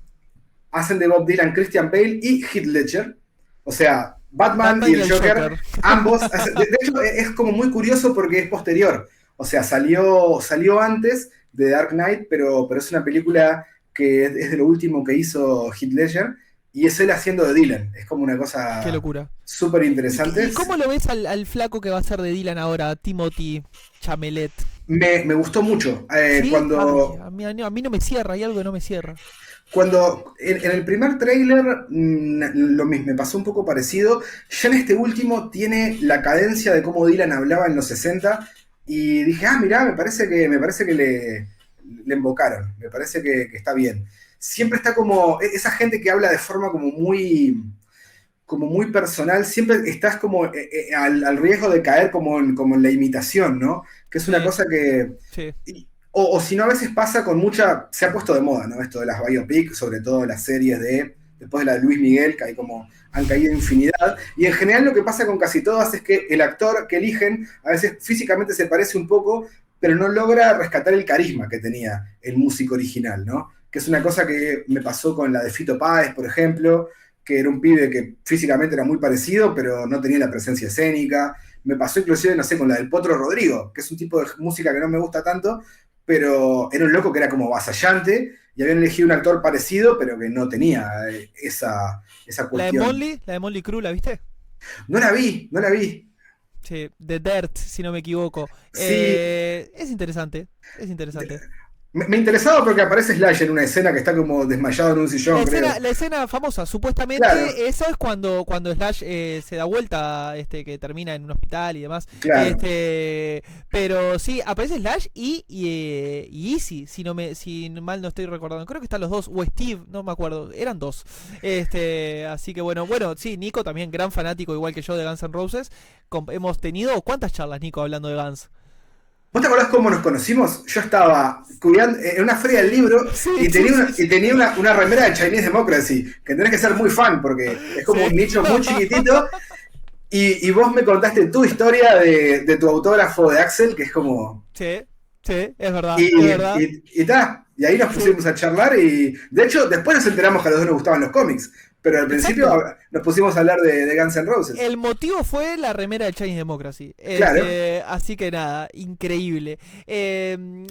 hacen de Bob Dylan Christian Bale y Heath Ledger. O sea, Batman y Batman y el el Joker, Joker. ambos. De hecho, es como muy curioso porque es posterior. O sea, salió antes de Dark Knight, pero es una película que es de lo último que hizo Heath Ledger y es él haciendo de Dylan. Es como una Qué cosa locura. súper ¿Y interesante. cómo lo ves al flaco que va a ser de Dylan ahora, Timothy Chamelet? Me gustó mucho. ¿Sí? Ay, a mí no me cierra, hay algo que no me cierra. Cuando en el primer tráiler lo mismo, me pasó un poco parecido. Ya en este último tiene la cadencia de cómo Dylan hablaba en los 60 y dije, mirá, me parece que le embocaron, me parece que está bien. Siempre está como esa gente que habla de forma como muy personal, siempre estás como al riesgo de caer como en la imitación, ¿no? Que es una Sí, cosa que... sí. O si no, a veces pasa con mucha... Se ha puesto de moda, ¿no? Esto de las biopics, sobre todo las series después de la de Luis Miguel, que hay como... Han caído infinidad. Y en general lo que pasa con casi todas es que el actor que eligen a veces físicamente se parece un poco, pero no logra rescatar el carisma que tenía el músico original, ¿no? Que es una cosa que me pasó con la de Fito Páez, por ejemplo, que era un pibe que físicamente era muy parecido, pero no tenía la presencia escénica. Me pasó inclusive, no sé, con la del Potro Rodrigo, que es un tipo de música que no me gusta tanto, pero era un loco que era como avasallante y habían elegido un actor parecido, pero que no tenía esa cuestión. La de Molly Crew, ¿la viste? No la vi, no la vi. Sí, The Dirt, si no me equivoco. Sí, Es interesante, es interesante. me interesaba porque aparece Slash en una escena que está como desmayado en un sillón, creo. La escena famosa, Claro, supuestamente, eso es cuando Slash se da vuelta, que termina en un hospital y demás. claro. Pero sí, aparece Slash y Easy, si mal no estoy recordando. Creo que están los dos, o Steve, no me acuerdo, eran dos. Así que bueno, sí, Nico también, gran fanático, igual que yo, de Guns N' Roses. Hemos tenido, ¿cuántas charlas, Nico, hablando de Guns? ¿Vos te acordás cómo nos conocimos? Yo estaba cuidando, en una feria del libro Sí, y sí, tenía, una, sí, y sí. tenía una remera de Chinese Democracy, que tenés que ser muy fan porque es como un Sí. nicho muy chiquitito. Y vos me contaste tu historia de tu autógrafo de Axel, que es como... Sí, sí, es verdad, es Y, verdad. y ahí nos Sí, pusimos a charlar y de hecho después nos enteramos que a los dos nos gustaban los cómics, pero al principio exacto. nos pusimos a hablar de Guns N' Roses. El motivo fue la remera de Chinese Democracy. Claro. Así que nada, increíble.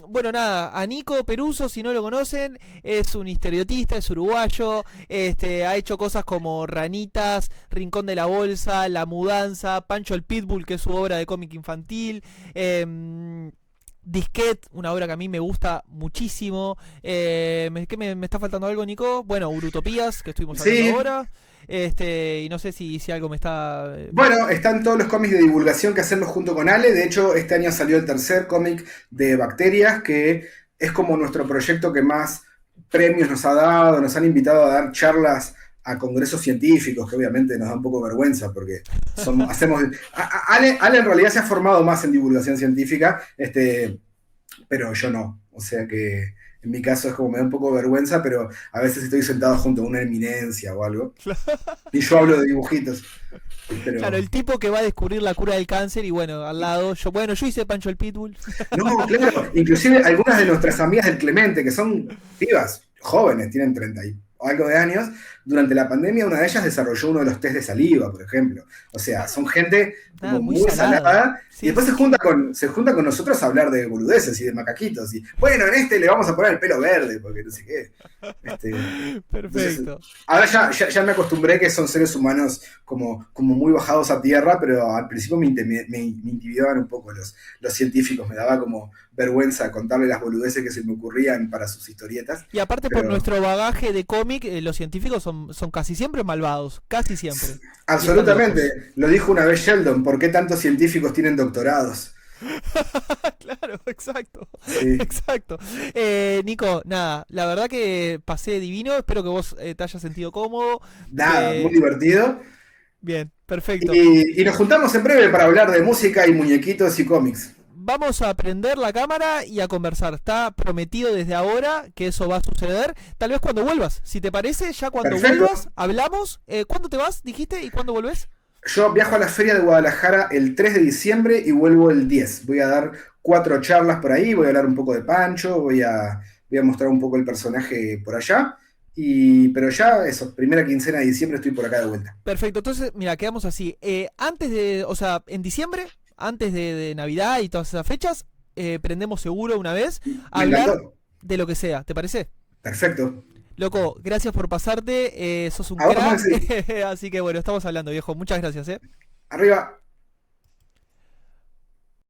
Bueno, nada, a Nico Peruso, si no lo conocen, es un historietista, es uruguayo. Ha hecho cosas como Ranitas, Rincón de la Bolsa, La Mudanza, Pancho el Pitbull, que es su obra de cómic infantil. Disquet, una obra que a mí me gusta muchísimo. ¿Me está faltando algo, Nico? Bueno, Urutopías, que estuvimos hablando Sí, ahora. Y no sé si algo me está... bueno, están todos los cómics de divulgación que hacemos junto con Ale. De hecho, este año salió el tercer cómic de Bacterias, que es como nuestro proyecto que más premios nos ha dado. Nos han invitado a dar charlas a congresos científicos, que obviamente nos da un poco de vergüenza, porque hacemos... Ale en realidad se ha formado más en divulgación científica, pero yo no. O sea que en mi caso es como me da un poco de vergüenza, pero a veces estoy sentado junto a una eminencia o algo, y yo hablo de dibujitos. Claro, Pero el tipo que va a descubrir la cura del cáncer y bueno, al lado, yo hice Pancho el Pitbull. no, claro, inclusive algunas de nuestras amigas del Clemente, que son pibas, jóvenes, tienen 30 y algo de años, durante la pandemia una de ellas desarrolló uno de los test de saliva, por ejemplo. O sea, son gente Nada, como muy muy salada. salada, y Sí, después sí, se junta con nosotros a hablar de boludeces y de macaquitos, y bueno, en este le vamos a poner el pelo verde, porque no sé qué. Entonces, perfecto. ahora ya me acostumbré que son seres humanos como muy bajados a tierra, pero al principio me intimidaban un poco los científicos, me daba como vergüenza contarle las boludeces que se me ocurrían para sus historietas, Y aparte por pero nuestro bagaje de cómic, los científicos son casi siempre malvados, casi siempre. Y están locos. absolutamente, lo dijo una vez Sheldon, ¿por qué tantos científicos tienen doctorados? Claro, exacto, Sí, exacto. Nico, nada, la verdad que pasé divino, espero que vos te hayas sentido cómodo. nada, muy Que... divertido. Bien, perfecto. Y nos juntamos en breve para hablar de música y muñequitos y cómics. Vamos a prender la cámara y a conversar. Está prometido desde ahora que eso va a suceder. Tal vez cuando vuelvas. Si te parece, ya cuando Perfecto. vuelvas, hablamos. ¿Cuándo te vas? ¿Dijiste? ¿Y cuándo volvés? Yo viajo a la Feria de Guadalajara el 3 de diciembre y vuelvo el 10. Voy a dar 4 charlas por ahí, voy a hablar un poco de Pancho, voy a mostrar un poco el personaje por allá. Pero ya, eso, primera quincena de diciembre estoy por acá de vuelta. Perfecto. Entonces, mira, quedamos así. O sea, en diciembre, antes de Navidad y todas esas fechas, prendemos seguro una vez a Me hablar encantó. de lo que sea. ¿Te parece? Perfecto. Loco, gracias por pasarte. Sos un A vos, crack. Maxi. Así que bueno, estamos hablando, viejo. Muchas gracias, Arriba.